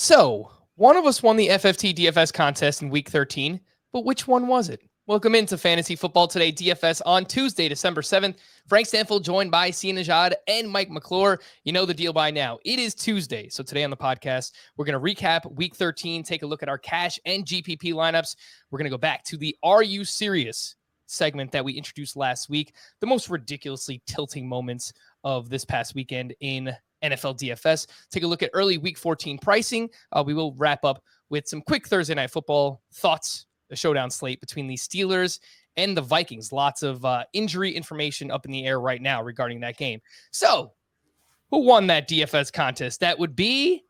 So, one of us won the FFT DFS contest in week 13, but which one was it? Welcome into Fantasy Football Today DFS on Tuesday, December 7th. Frank Stanfield joined by Sia Najad and Mike McClure. You know the deal by now. It is Tuesday. So today on the podcast, we're going to recap week 13, take a look at our cash and GPP lineups. We're going to go back to the Are You Serious segment that we introduced last week, the most ridiculously tilting moments of this past weekend in NFL DFS. Take a look at early week 14 pricing. We will wrap up with some quick Thursday night football thoughts, the showdown slate between the Steelers and the Vikings. Lots of injury information up in the air right now regarding that game. So who won that DFS contest? That would be,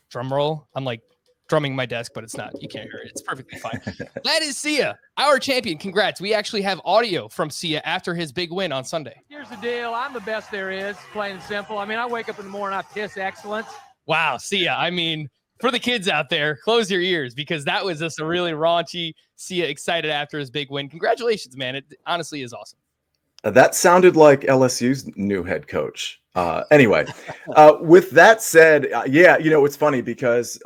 drum roll, I'm like drumming my desk, but it's not. You can't hear it. It's perfectly fine. That is Sia, our champion. Congrats. We actually have audio from Sia after his big win on Sunday. Here's the deal. I'm the best there is, plain and simple. I mean, I wake up in the morning, I piss excellence. Wow, Sia. I mean, for the kids out there, close your ears because that was just a really raunchy Sia excited after his big win. Congratulations, man. It honestly is awesome. That sounded like LSU's new head coach. Anyway, with that said, yeah, you know, it's funny because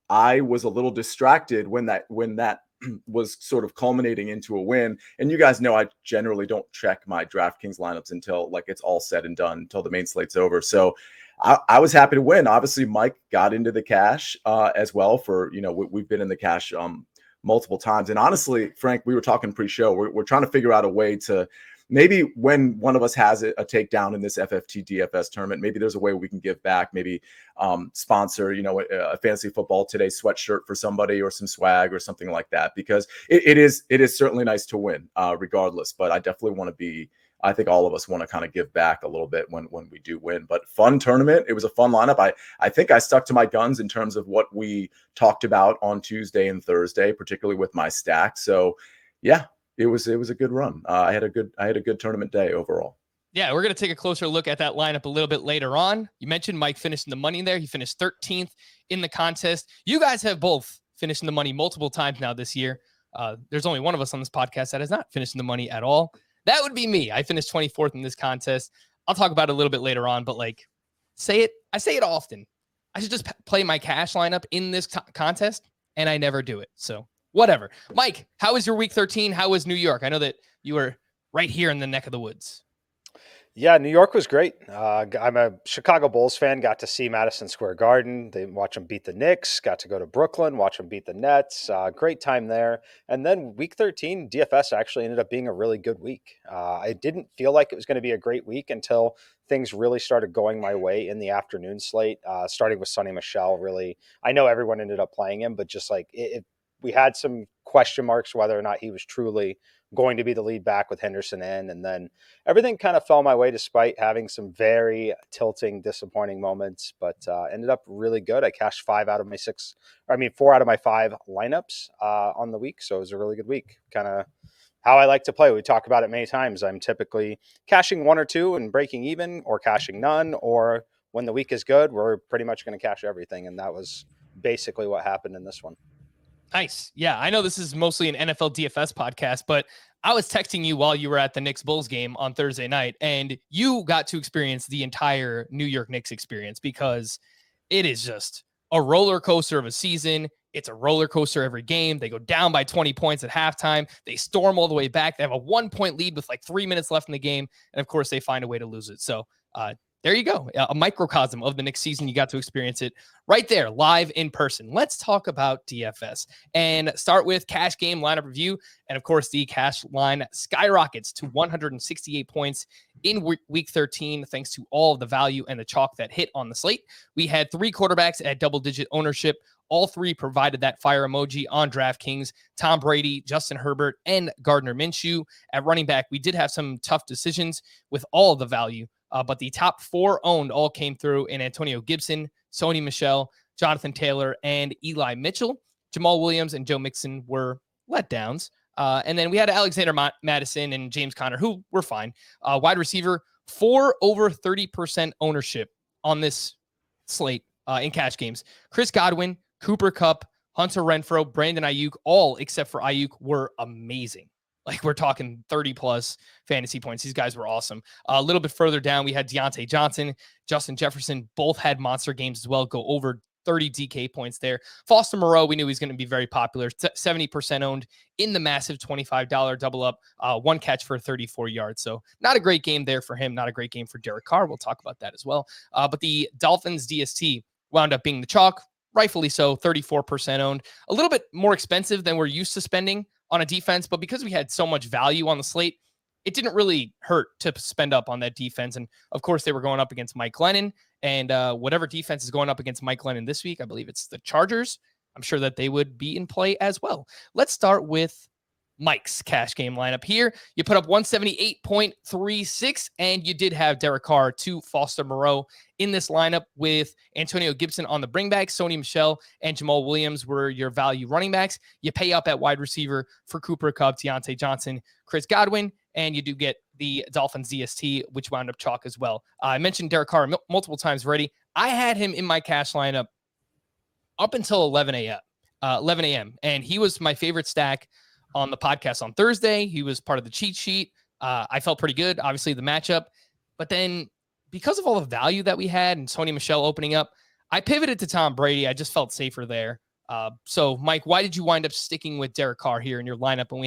I was a little distracted when that was sort of culminating into a win. And you guys know I generally don't check my DraftKings lineups until like it's all said and done, until the main slate's over. So I was happy to win. Obviously, Mike got into the cash as well for, you know, we've been in the cash multiple times. And honestly, Frank, we were talking pre-show. We're trying to figure out a way to maybe when one of us has a takedown in this FFT DFS tournament, maybe there's a way we can give back, maybe sponsor, you know, a Fantasy Football Today sweatshirt for somebody or some swag or something like that, because it is certainly nice to win regardless. But I definitely want to be, I think all of us want to kind of give back a little bit when we do win. But fun tournament. It was a fun lineup. I think I stuck to my guns in terms of what we talked about on Tuesday and Thursday, particularly with my stack. So yeah, it was a good run. I had a good tournament day overall. Yeah, we're going to take a closer look at that lineup a little bit later on. You mentioned Mike finished in the money there. He finished 13th in the contest. You guys have both finished in the money multiple times now this year. There's only one of us on this podcast that has not finished in the money at all. That would be me. I finished 24th in this contest. I'll talk about it a little bit later on, but like, I say it often. I should just play my cash lineup in this contest, and I never do it. So whatever. Mike, how was your week 13? How was New York? I know that you were right here in the neck of the woods. Yeah, New York was great. I'm a Chicago Bulls fan. Got to see Madison Square Garden. They watch them beat the Knicks. Got to go to Brooklyn, watch them beat the Nets. Great time there. And then week 13, DFS actually ended up being a really good week. I didn't feel like it was going to be a great week until things really started going my way in the afternoon slate, starting with Sonny Michel. Really, I know everyone ended up playing him, but just like we had some question marks whether or not he was truly going to be the lead back with Henderson in. And then everything kind of fell my way despite having some very tilting, disappointing moments, but ended up really good. I cashed 4 out of my 5 lineups on the week. So it was a really good week. Kind of how I like to play. We talk about it many times. I'm typically cashing 1 or 2 and breaking even, or cashing none, or when the week is good, we're pretty much going to cash everything. And that was basically what happened in this one. Nice. Yeah, I know this is mostly an NFL DFS podcast, but I was texting you while you were at the Knicks Bulls game on Thursday night, and you got to experience the entire New York Knicks experience because it is just a roller coaster of a season. It's a roller coaster every game. They go down by 20 points at halftime. They storm all the way back. They have a 1-point lead with like 3 minutes left in the game. And of course, they find a way to lose it. So there you go. A microcosm of the Knicks season. You got to experience it right there, live in person. Let's talk about DFS and start with cash game lineup review. And of course, the cash line skyrockets to 168 points in week 13, thanks to all of the value and the chalk that hit on the slate. We had 3 quarterbacks at double-digit ownership. All 3 provided that fire emoji on DraftKings: Tom Brady, Justin Herbert, and Gardner Minshew. At running back, we did have some tough decisions with all of the value. But the top 4 owned all came through in Antonio Gibson, Sony Michel, Jonathan Taylor, and Eli Mitchell. Jamal Williams and Joe Mixon were letdowns. And then we had Alexander Madison and James Conner, who were fine. Wide receiver, 4 over 30% ownership on this slate in cash games. Chris Godwin, Cooper Kupp, Hunter Renfrow, Brandon Ayuk, all except for Ayuk were amazing. Like, we're talking 30-plus fantasy points. These guys were awesome. A little bit further down, we had Deontay Johnson, Justin Jefferson. Both had monster games as well, go over 30 DK points there. Foster Moreau, we knew he was going to be very popular. 70% owned in the massive $25 double up, one catch for 34 yards. So not a great game there for him. Not a great game for Derek Carr. We'll talk about that as well. But the Dolphins DST wound up being the chalk, rightfully so, 34% owned. A little bit more expensive than we're used to spending on a defense, but because we had so much value on the slate, it didn't really hurt to spend up on that defense. And of course, they were going up against Mike Glennon, and whatever defense is going up against Mike Glennon this week, I believe it's the Chargers. I'm sure that they would be in play as well. Let's start with Mike's cash game lineup here. You put up 178.36, and you did have Derek Carr to Foster Moreau in this lineup with Antonio Gibson on the bringback. Sony Michel and Jamal Williams were your value running backs. You pay up at wide receiver for Cooper Kupp, Deontay Johnson, Chris Godwin, and you do get the Dolphins DST, which wound up chalk as well. I mentioned Derek Carr multiple times already. I had him in my cash lineup up until 11 a.m., and he was my favorite stack on the podcast on Thursday. He was part of the cheat sheet. I felt pretty good, obviously, the matchup. But then because of all the value that we had and Sony Michel opening up, I pivoted to Tom Brady. I just felt safer there. So, Mike, why did you wind up sticking with Derek Carr here in your lineup when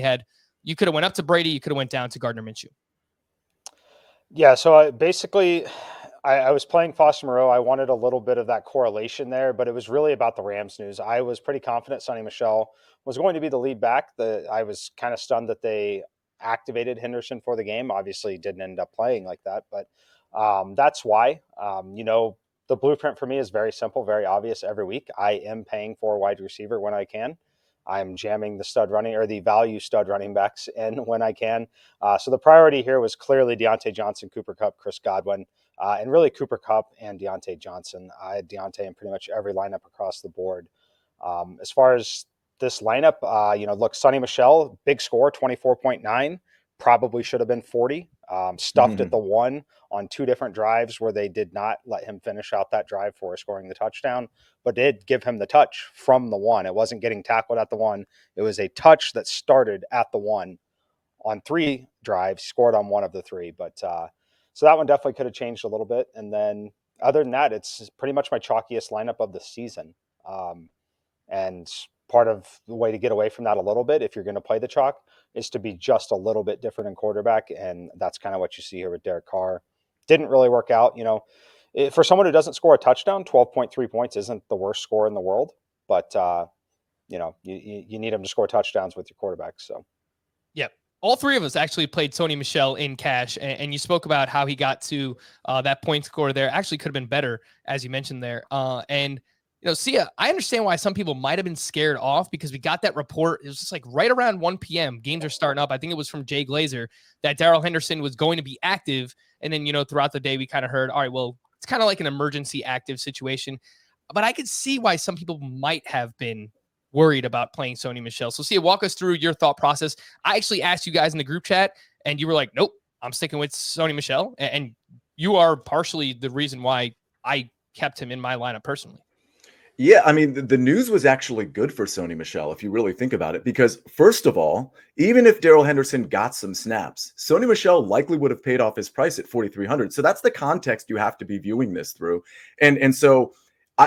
you could have went up to Brady, you could have went down to Gardner Minshew? Yeah, so I was playing Foster Moreau. I wanted a little bit of that correlation there, but it was really about the Rams news. I was pretty confident Sony Michel was going to be the lead back. I was kind of stunned that they activated Henderson for the game. Obviously, didn't end up playing like that, but that's why. The blueprint for me is very simple, very obvious every week. I am paying for a wide receiver when I can. I'm jamming the value stud running backs in when I can. So the priority here was clearly Deontay Johnson, Cooper Kupp, Chris Godwin, and really Cooper Kupp and Deontay Johnson. I had Deontay in pretty much every lineup across the board. As far as this lineup, look, Sony Michel, big score, 24.9, probably should have been 40. Stuffed at the 1 on 2 different drives where they did not let him finish out that drive for scoring the touchdown, but did give him the touch from the 1. It wasn't getting tackled at the 1. It was a touch that started at the 1 on 3 drives, scored on 1 of the 3. But so that one definitely could have changed a little bit. And then other than that, it's pretty much my chalkiest lineup of the season. And part of the way to get away from that a little bit, if you're going to play the chalk, is to be just a little bit different in quarterback. And that's kind of what you see here with Derek Carr. Didn't really work out. For someone who doesn't score a touchdown, 12.3 points isn't the worst score in the world. But, you need him to score touchdowns with your quarterback. So, yep. All 3 of us actually played Sony Michel in cash, and you spoke about how he got to that point score there. Actually could have been better, as you mentioned there. Sia, I understand why some people might have been scared off because we got that report. It was just like right around 1 p.m. Games are starting up. I think it was from Jay Glazer that Darrell Henderson was going to be active. And then, throughout the day, we kind of heard, all right, well, it's kind of like an emergency active situation. But I could see why some people might have been worried about playing Sony Michel. So, Sia, walk us through your thought process. I actually asked you guys in the group chat, and you were like, nope, I'm sticking with Sony Michel. And you are partially the reason why I kept him in my lineup personally. Yeah, I mean, the news was actually good for Sony Michel, if you really think about it, because first of all, even if Darrell Henderson got some snaps, Sony Michel likely would have paid off his price at 4,300. So that's the context you have to be viewing this through. And so,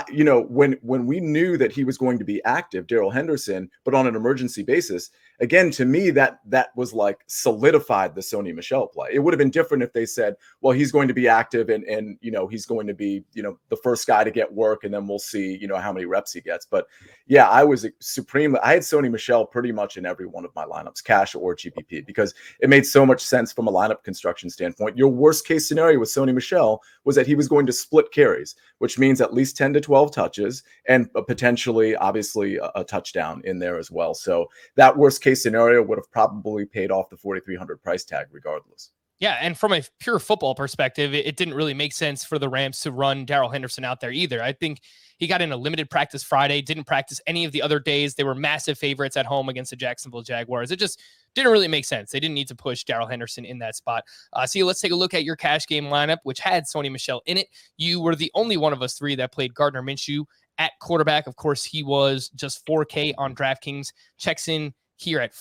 when we knew that he was going to be active, Darrell Henderson, but on an emergency basis, again, to me, that was like solidified the Sony Michel play. It would have been different if they said, well, he's going to be active and he's going to be, the first guy to get work, and then we'll see, how many reps he gets. But yeah, I had Sony Michel pretty much in every one of my lineups, cash or GPP, because it made so much sense from a lineup construction standpoint. Your worst case scenario with Sony Michel was that he was going to split carries, which means at least 10 to 12 touches and potentially, obviously, a touchdown in there as well. So that worst case scenario would have probably paid off the 4,300 price tag regardless. Yeah, and from a pure football perspective, it didn't really make sense for the Rams to run Darrell Henderson out there either. I think he got in a limited practice Friday, didn't practice any of the other days. They were massive favorites at home against the Jacksonville Jaguars. It just didn't really make sense. They didn't need to push Darrell Henderson in that spot. So let's take a look at your cash game lineup, which had Sony Michel in it. You were the only one of us 3 that played Gardner Minshew at quarterback. Of course, he was just 4K on DraftKings. Checks in here at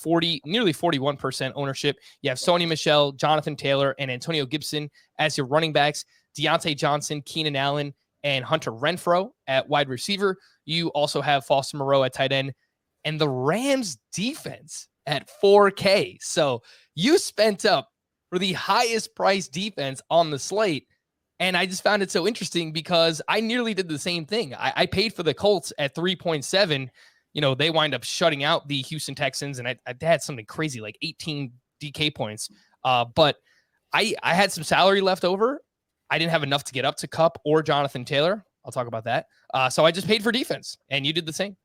nearly 41% ownership. You have Sony Michel, Jonathan Taylor, and Antonio Gibson as your running backs. Deontay Johnson, Keenan Allen, and Hunter Renfrow at wide receiver. You also have Foster Moreau at tight end and the Rams defense at 4K. So you spent up for the highest price defense on the slate. And I just found it so interesting because I nearly did the same thing. I paid for the Colts at 3.7. They wind up shutting out the Houston Texans, and I had something crazy like 18 DK points. But I had some salary left over. I didn't have enough to get up to Kupp or Jonathan Taylor. I'll talk about that. So I just paid for defense, and you did the same.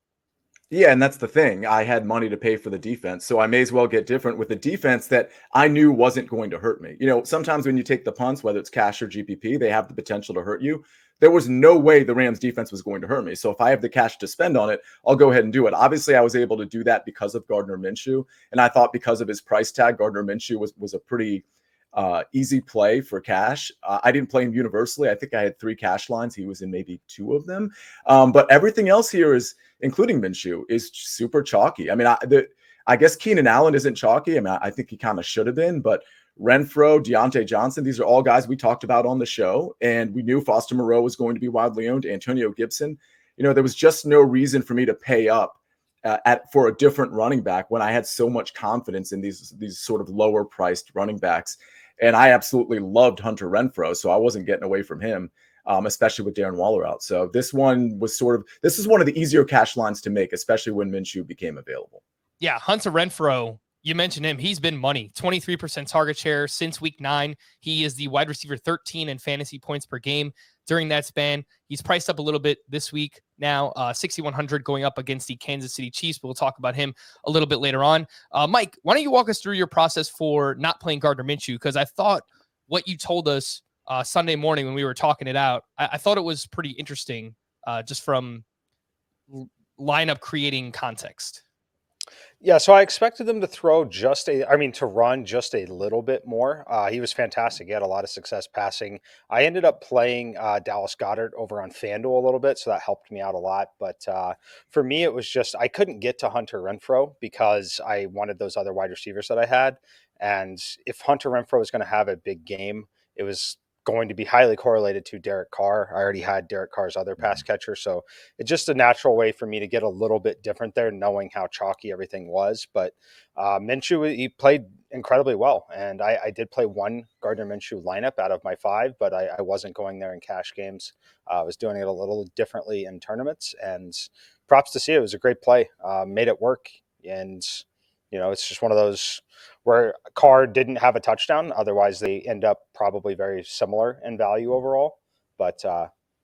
Yeah, and that's the thing. I had money to pay for the defense, so I may as well get different with the defense that I knew wasn't going to hurt me. Sometimes when you take the punts, whether it's cash or GPP, they have the potential to hurt you. There was no way the Rams defense was going to hurt me. So if I have the cash to spend on it, I'll go ahead and do it. Obviously, I was able to do that because of Gardner Minshew, and I thought because of his price tag, Gardner Minshew was a pretty easy play for cash. I didn't play him universally. I think I had 3 cash lines. He was in maybe 2 of them. But everything else here is, including Minshew, is super chalky. I mean, I guess Keenan Allen isn't chalky. I mean, I think he kind of should have been, but Renfro, Deontay Johnson, these are all guys we talked about on the show, and we knew Foster Moreau was going to be widely owned. Antonio Gibson, there was just no reason for me to pay up for a different running back when I had so much confidence in these sort of lower priced running backs. And I absolutely loved Hunter Renfro, so I wasn't getting away from him, especially with Darren Waller out. So this is one of the easier cash lines to make, especially when Minshew became available. Yeah, Hunter Renfro, you mentioned him. He's been money, 23% target share since week 9. He is the wide receiver 13 in fantasy points per game during that span. He's priced up a little bit this week now, 6,100 going up against the Kansas City Chiefs, but we'll talk about him a little bit later on. Mike, why don't you walk us through your process for not playing Gardner Minshew? Because I thought what you told us Sunday morning when we were talking it out, I thought it was pretty interesting just from lineup creating context. Yeah, so I expected them to to run just a little bit more. He was fantastic. He had a lot of success passing. I ended up playing Dallas Goedert over on FanDuel a little bit, so that helped me out a lot. But for me, it was just I couldn't get to Hunter Renfro because I wanted those other wide receivers that I had. And if Hunter Renfro was going to have a big game, it was going to be highly correlated to Derek Carr. I already had Derek Carr's other pass catcher, so it's just a natural way for me to get a little bit different there, knowing how chalky everything was. But Minshew, he played incredibly well, and I did play one Gardner Minshew lineup out of my 5, but I wasn't going there in cash games. I was doing it a little differently in tournaments, and props to see it. It was a great play. Made it work, and it's just one of those where Carr didn't have a touchdown. Otherwise, they end up probably very similar in value overall. But,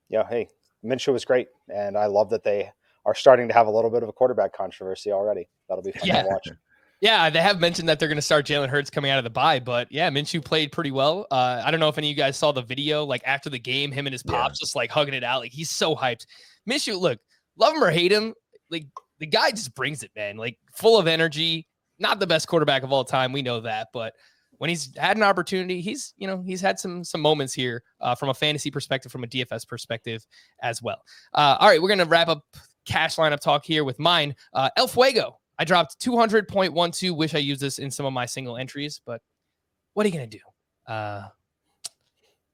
hey, Minshew was great. And I love that they are starting to have a little bit of a quarterback controversy already. That'll be fun to watch. Yeah, they have mentioned that they're going to start Jalen Hurts coming out of the bye. But, yeah, Minshew played pretty well. I don't know if any of you guys saw the video, like after the game, him and his pops just like hugging it out. Like he's so hyped. Minshew, look, love him or hate him, like the guy just brings it, man. Like full of energy. Not the best quarterback of all time. We know that. But when he's had an opportunity, he's had some moments here from a fantasy perspective, from a DFS perspective as well. All right, we're going to wrap up cash lineup talk here with mine. El Fuego. I dropped 200.12. Wish I used this in some of my single entries, but what are you going to do?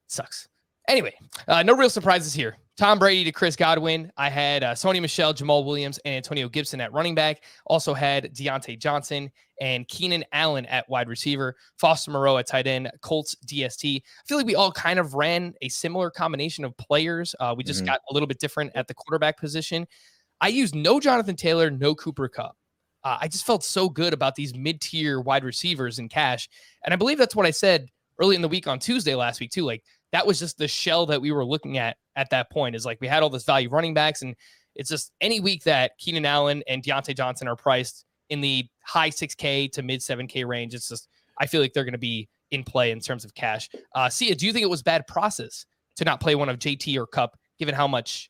Sucks. Anyway, no real surprises here. Tom Brady to Chris Godwin. I had Sony Michel, Jamal Williams, and Antonio Gibson at running back. Also had Deontay Johnson and Keenan Allen at wide receiver. Foster Moreau at tight end. Colts DST. I feel like we all kind of ran a similar combination of players. We just got a little bit different at the quarterback position. I used no Jonathan Taylor, no Cooper Kupp. I just felt so good about these mid-tier wide receivers in cash. And I believe that's what I said early in the week on Tuesday last week too. Like that was just the shell that we were looking at that point, is like we had all this value running backs, and it's just any week that Keenan Allen and Deontay Johnson are priced in the high 6K to mid 7K range. It's just, I feel like they're going to be in play in terms of cash. Sia, do you think it was bad process to not play one of JT or Kupp, given how much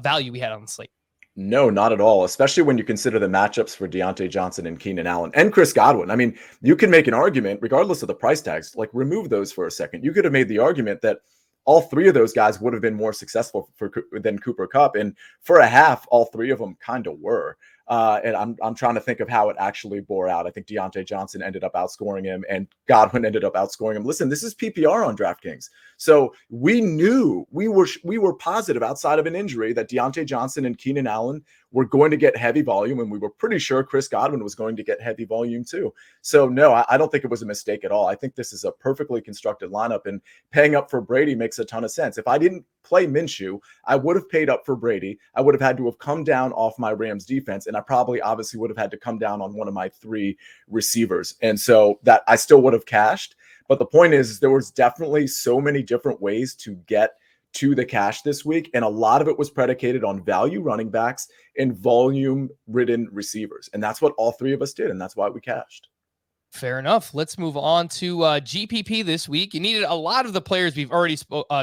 value we had on the slate? No, not at all, especially when you consider the matchups for Deontay Johnson and Keenan Allen and Chris Godwin. I mean, you can make an argument, regardless of the price tags, like remove those for a second. You could have made the argument that all 3 of those guys would have been more successful than Cooper Kupp. And for a half, all 3 of them kind of were. And I'm trying to think of how it actually bore out. I think Deontay Johnson ended up outscoring him, and Godwin ended up outscoring him. Listen, this is PPR on DraftKings, so we knew we were positive outside of an injury that Deontay Johnson and Keenan Allen were going to get heavy volume, and we were pretty sure Chris Godwin was going to get heavy volume too. So no, I don't think it was a mistake at all. I think this is a perfectly constructed lineup, and paying up for Brady makes a ton of sense. If I didn't play Minshew, I would have paid up for Brady. I would have had to have come down off my Rams defense, and I probably obviously would have had to come down on one of my 3 receivers. And so that I still would have cashed. But the point is, there was definitely so many different ways to get to the cash this week, and a lot of it was predicated on value running backs and volume-ridden receivers. And that's what all 3 of us did, and that's why we cashed. Fair enough. Let's move on to GPP this week. You needed a lot of the players we've already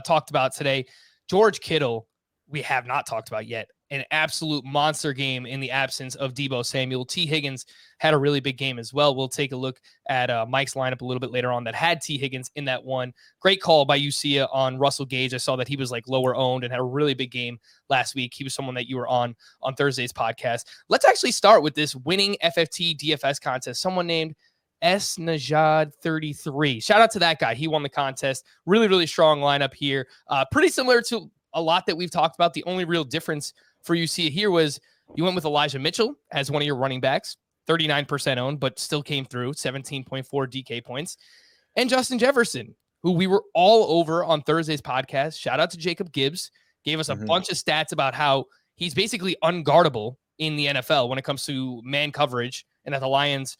talked about today. George Kittle, we have not talked about yet. An absolute monster game in the absence of Deebo Samuel. T. Higgins had a really big game as well. We'll take a look at Mike's lineup a little bit later on that had T. Higgins in that one. Great call by Ucia on Russell Gage. I saw that he was like lower owned and had a really big game last week. He was someone that you were on Thursday's podcast. Let's actually start with this winning FFT DFS contest. Someone named S. Najad 33. Shout out to that guy. He won the contest. Really, really strong lineup here. Pretty similar to a lot that we've talked about. The only real difference for you see here was you went with Elijah Mitchell as one of your running backs, 39% owned, but still came through 17.4 DK points. And Justin Jefferson, who we were all over on Thursday's podcast. Shout out to Jacob Gibbs. Gave us a bunch of stats about how he's basically unguardable in the NFL when it comes to man coverage, and that the Lions,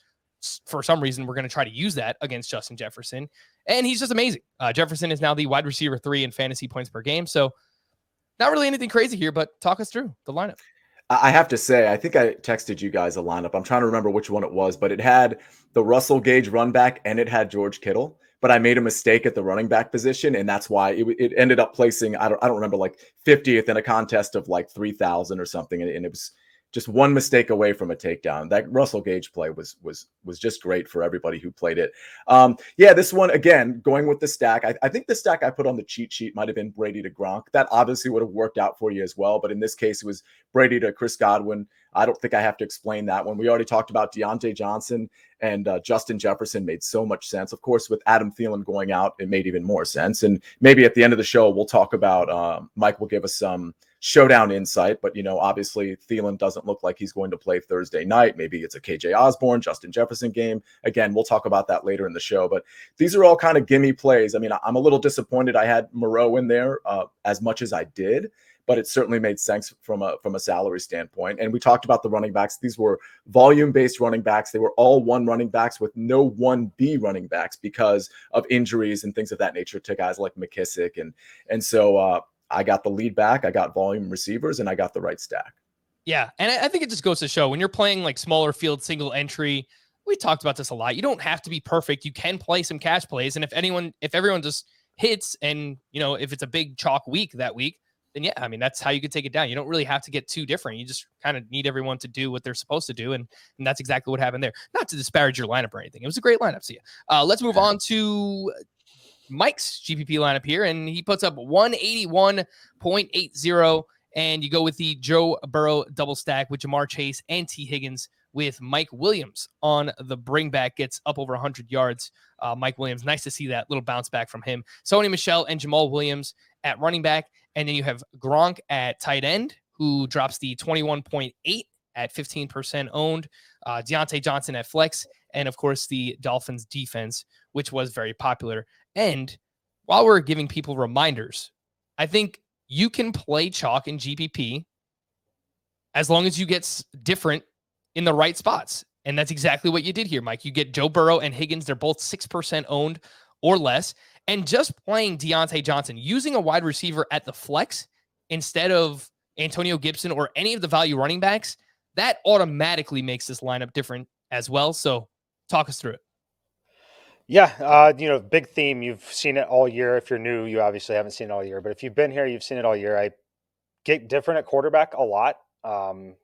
for some reason, we're going to try to use that against Justin Jefferson. And he's just amazing. Jefferson is now the wide receiver 3 in fantasy points per game. So not really anything crazy here, but talk us through the lineup. I have to say, I think I texted you guys a lineup. I'm trying to remember which one it was, but it had the Russell Gage run back and it had George Kittle. But I made a mistake at the running back position, and that's why it ended up placing, I don't remember, like 50th in a contest of like 3,000 or something, and it was just one mistake away from a takedown. That Russell Gage play was just great for everybody who played it. Yeah, this one, again, going with the stack. I think the stack I put on the cheat sheet might have been Brady to Gronk. That obviously would have worked out for you as well. But in this case, it was Brady to Chris Godwin. I don't think I have to explain that one. We already talked about Deontay Johnson and Justin Jefferson made so much sense. Of course, with Adam Thielen going out, it made even more sense. And maybe at the end of the show, we'll talk about, Mike will give us some showdown insight, but obviously Thielen doesn't look like he's going to play Thursday night. Maybe it's a KJ Osborne, Justin Jefferson game. Again, we'll talk about that later in the show, but these are all kind of gimme plays. I mean, I'm a little disappointed I had Moreau in there as much as I did, but it certainly made sense from a salary standpoint. And we talked about the running backs. These were volume-based running backs. They were all 1 running backs with no 1B running backs because of injuries and things of that nature to guys like McKissick. And so I got the lead back, I got volume receivers, and I got the right stack. Yeah, and I think it just goes to show when you're playing like smaller field single entry, we talked about this a lot. You don't have to be perfect. You can play some cash plays, and if everyone just hits, and if it's a big chalk week that week, then yeah, I mean that's how you could take it down. You don't really have to get too different. You just kind of need everyone to do what they're supposed to do, and that's exactly what happened there. Not to disparage your lineup or anything. It was a great lineup. So yeah, let's move on to Mike's GPP lineup here, and he puts up 181.80, and you go with the Joe Burrow double stack with Jamar Chase and T. Higgins with Mike Williams on the bring back, gets up over 100 yards. Mike Williams, nice to see that little bounce back from him. Sony Michel and Jamal Williams at running back, and then you have Gronk at tight end, who drops the 21.8 at 15% owned, Deontay Johnson at flex, and of course the Dolphins defense, which was very popular. And while we're giving people reminders, I think you can play chalk in GPP as long as you get different in the right spots. And that's exactly what you did here, Mike. You get Joe Burrow and Higgins. They're both 6% owned or less. And just playing Deontay Johnson, using a wide receiver at the flex instead of Antonio Gibson or any of the value running backs, that automatically makes this lineup different as well. So talk us through it. Yeah, big theme. You've seen it all year. If you're new, you obviously haven't seen it all year. But if you've been here, you've seen it all year. I get different at quarterback a lot.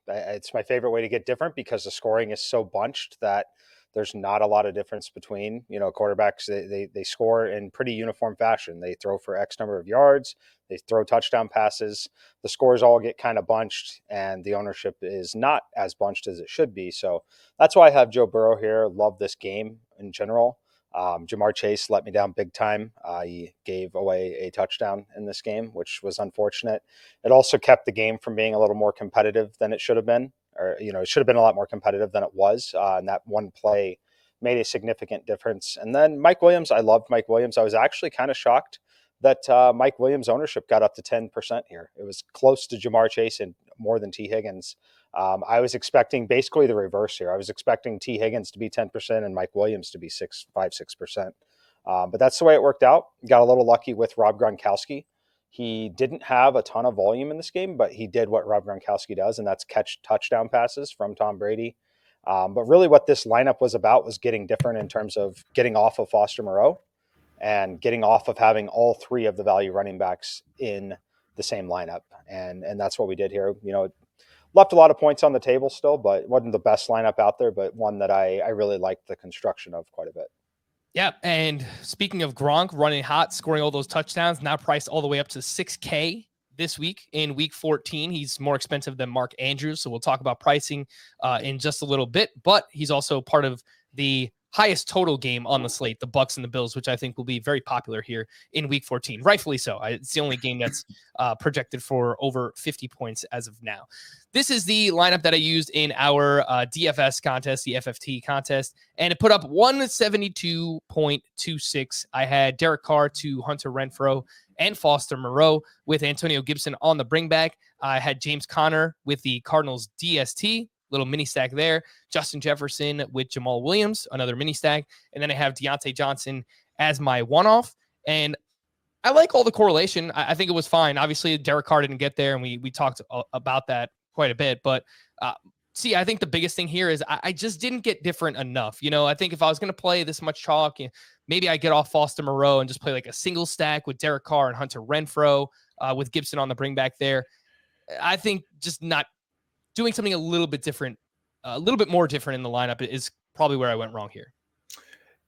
It's my favorite way to get different because the scoring is so bunched that There's not a lot of difference between, quarterbacks. They score in pretty uniform fashion. They throw for X number of yards. They throw touchdown passes. The scores all get kind of bunched, and the ownership is not as bunched as it should be. So that's why I have Joe Burrow here. Love this game in general. Jamar Chase let me down big time. He gave away a touchdown in this game, which was unfortunate. It also kept the game from being a little more competitive than it should have been, or, it should have been a lot more competitive than it was. And that one play made a significant difference. And then Mike Williams, I loved Mike Williams. I was actually kind of shocked that Mike Williams' ownership got up to 10% here. It was close to Jamar Chase and more than T. Higgins. I was expecting basically the reverse here. I was expecting T. Higgins to be 10% and Mike Williams to be 6%. But that's the way it worked out. Got a little lucky with Rob Gronkowski. He didn't have a ton of volume in this game, but he did what Rob Gronkowski does, and that's catch touchdown passes from Tom Brady. But really what this lineup was about was getting different in terms of getting off of Foster Moreau and getting off of having all three of the value running backs in the same lineup. And that's what we did here. Left a lot of points on the table still, but it wasn't the best lineup out there, but one that I really liked the construction of quite a bit. Yeah, and speaking of Gronk running hot, scoring all those touchdowns, now priced all the way up to $6K this week in week 14. He's more expensive than Mark Andrews, so we'll talk about pricing in just a little bit, but he's also part of the highest total game on the slate, the Bucks and the Bills, which I think will be very popular here in week 14. Rightfully so. It's the only game that's projected for over 50 points as of now. This is the lineup that I used in our DFS contest, the FFT contest, and it put up 172.26. I had Derek Carr to Hunter Renfrow and Foster Moreau with Antonio Gibson on the bringback. I had James Conner with the Cardinals DST. Little mini stack there. Justin Jefferson with Jamal Williams, another mini stack. And then I have Deontay Johnson as my one-off. And I like all the correlation. I think it was fine. Obviously, Derek Carr didn't get there, and we talked about that quite a bit. But I think the biggest thing here is I just didn't get different enough. I think if I was going to play this much chalk, maybe I get off Foster Moreau and just play like a single stack with Derek Carr and Hunter Renfrow with Gibson on the bringback there. I think just not doing something a little bit different, a little bit more different in the lineup is probably where I went wrong here.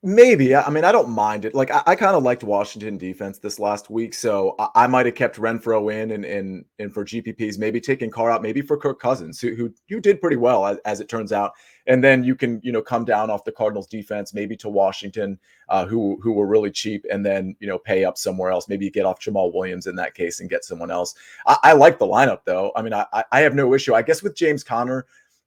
Maybe. I mean, I don't mind it. Like, I kind of liked Washington defense this last week, so I might have kept Renfrow in and for GPPs, maybe taking Carr out, maybe for Kirk Cousins, who did pretty well as it turns out. And then you can, come down off the Cardinals defense, maybe to Washington, who were really cheap, and then, pay up somewhere else. Maybe you get off Jamal Williams in that case and get someone else. I like the lineup, though. I mean, I have no issue. I guess with James Conner,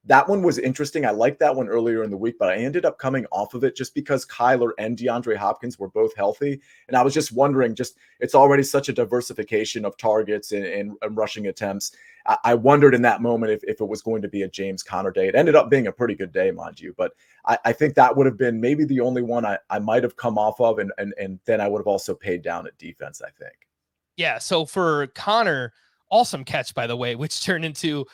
that one was interesting. I liked that one earlier in the week, but I ended up coming off of it just because Kyler and DeAndre Hopkins were both healthy. And I was just wondering, it's already such a diversification of targets and rushing attempts. I wondered in that moment if it was going to be a James Conner day. It ended up being a pretty good day, mind you, but I think that would have been maybe the only one I might have come off of. And then I would have also paid down at defense, I think. Yeah. So for Conner, awesome catch, by the way, which turned into,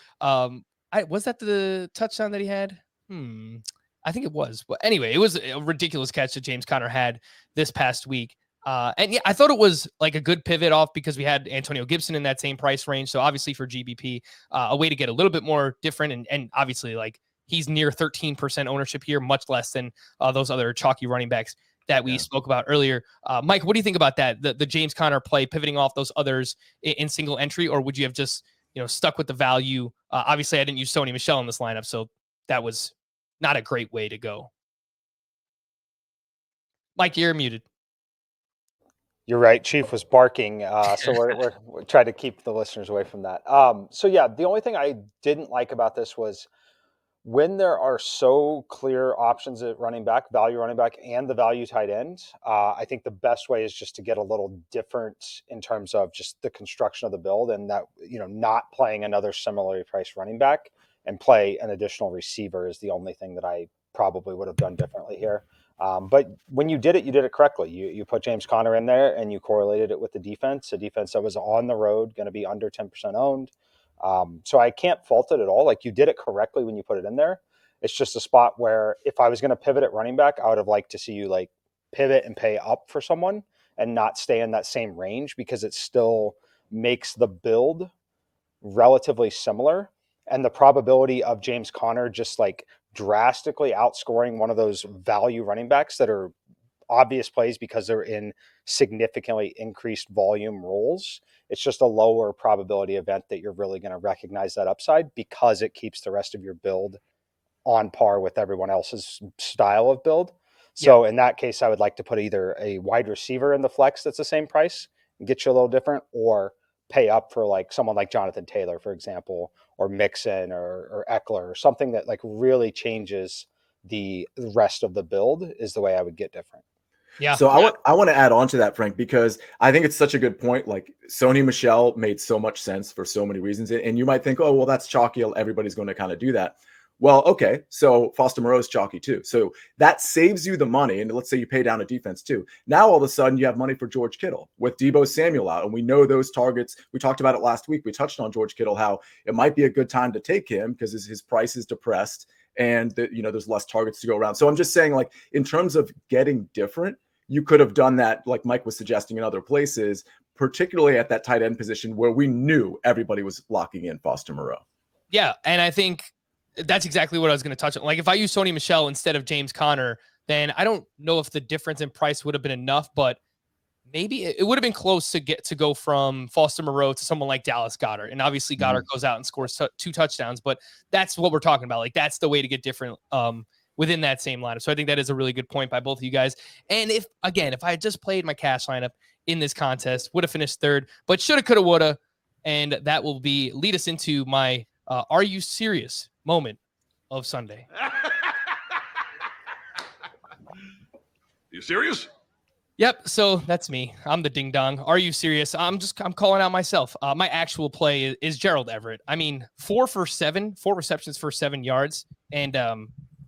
was that the touchdown that he had? I think it was. But anyway, it was a ridiculous catch that James Conner had this past week. And yeah, I thought it was like a good pivot off because we had Antonio Gibson in that same price range. So obviously for GBP, a way to get a little bit more different. And obviously like he's near 13% ownership here, much less than those other chalky running backs that we spoke about earlier. Mike, what do you think about that? The James Conner play pivoting off those others in single entry, or would you have just stuck with the value? Obviously, I didn't use Sony Michel in this lineup, so that was not a great way to go. Mike, you're muted. You're right. Chief was barking, so we're trying to keep the listeners away from that. So yeah, the only thing I didn't like about this was when there are so clear options at running back, value running back, and the value tight end. I think the best way is just to get a little different in terms of just the construction of the build, and that not playing another similarly priced running back and play an additional receiver is the only thing that I probably would have done differently here. But when you did it correctly. You put James Conner in there and you correlated it with the defense, a defense that was on the road, going to be under 10% owned. So I can't fault it at all. Like, you did it correctly when you put it in there. It's just a spot where if I was going to pivot at running back, I would have liked to see you like pivot and pay up for someone and not stay in that same range, because it still makes the build relatively similar. And the probability of James Conner just like drastically outscoring one of those value running backs that are obvious plays because they're in significantly increased volume roles. It's just a lower probability event that you're really going to recognize that upside because it keeps the rest of your build on par with everyone else's style of build. So in that case, I would like to put either a wide receiver in the flex that's the same price and get you a little different, or pay up for like someone like Jonathan Taylor, for example, or Mixon or Eckler, or something that like really changes the rest of the build is the way I would get different. Yeah. So I want to add on to that, Frank, because I think it's such a good point. Like Sony Michel made so much sense for so many reasons. And you might think, oh, well, that's chalky. Everybody's going to kind of do that. Well, okay. So Foster Moreau is chalky too. So that saves you the money. And let's say you pay down a defense too. Now, all of a sudden you have money for George Kittle with Deebo Samuel out. And we know those targets. We talked about it last week. We touched on George Kittle, how it might be a good time to take him because his price is depressed and there's less targets to go around. So I'm just saying, like, in terms of getting different, you could have done that, like Mike was suggesting, in other places, particularly at that tight end position where we knew everybody was locking in Foster Moreau. Yeah, and I think that's exactly what I was going to touch on. Like, if I use Sony Michel instead of James Conner, then I don't know if the difference in price would have been enough, but maybe it would have been close to go from Foster Moreau to someone like Dallas Goedert. And obviously Goddard goes out and scores 2 touchdowns, but that's what we're talking about. Like, that's the way to get different within that same lineup. So I think that is a really good point by both of you guys. And if I had just played my cash lineup in this contest, would have finished third, but shoulda, coulda, woulda. And that will lead us into my Are You Serious moment of Sunday. You serious? Yep. So that's me. I'm the ding dong. Are you serious? I'm calling out myself. My actual play is Gerald Everett. I mean, 4 receptions for 7 yards. And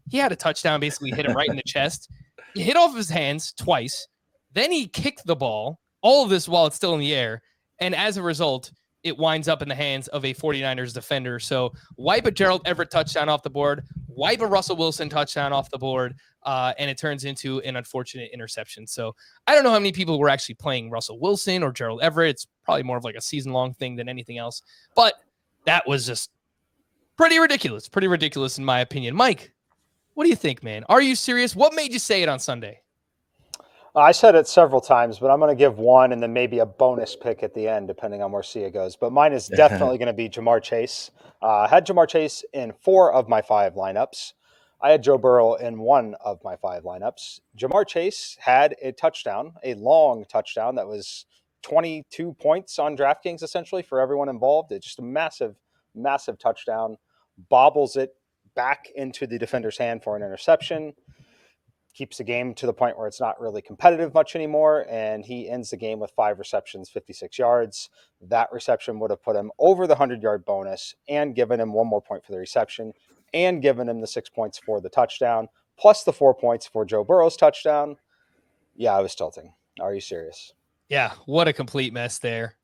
he had a touchdown, basically hit him right in the chest. He hit off his hands twice. Then he kicked the ball, all of this while it's still in the air. And as a result, it winds up in the hands of a 49ers defender. So wipe a Gerald Everett touchdown off the board, wipe a Russell Wilson touchdown off the board, and it turns into an unfortunate interception. So I don't know how many people were actually playing Russell Wilson or Gerald Everett. It's probably more of like a season-long thing than anything else. But that was just pretty ridiculous in my opinion. Mike, what do you think, man? Are you serious? What made you say it on Sunday? I said it several times, but I'm going to give one and then maybe a bonus pick at the end, depending on where Sia goes. But mine is definitely going to be Jamar Chase. I had Jamar Chase in 4 of my 5 lineups. I had Joe Burrow in 1 of my 5 lineups. Jamar Chase had a touchdown, a long touchdown that was 22 points on DraftKings, essentially, for everyone involved. It's just a massive, massive touchdown. Bobbles it back into the defender's hand for an interception. Keeps the game to the point where it's not really competitive much anymore, and he ends the game with 5 receptions, 56 yards. That reception would have put him over the 100-yard bonus and given him 1 more point for the reception and given him the 6 points for the touchdown, plus the 4 points for Joe Burrow's touchdown. Yeah, I was tilting. Are you serious? Yeah, what a complete mess there.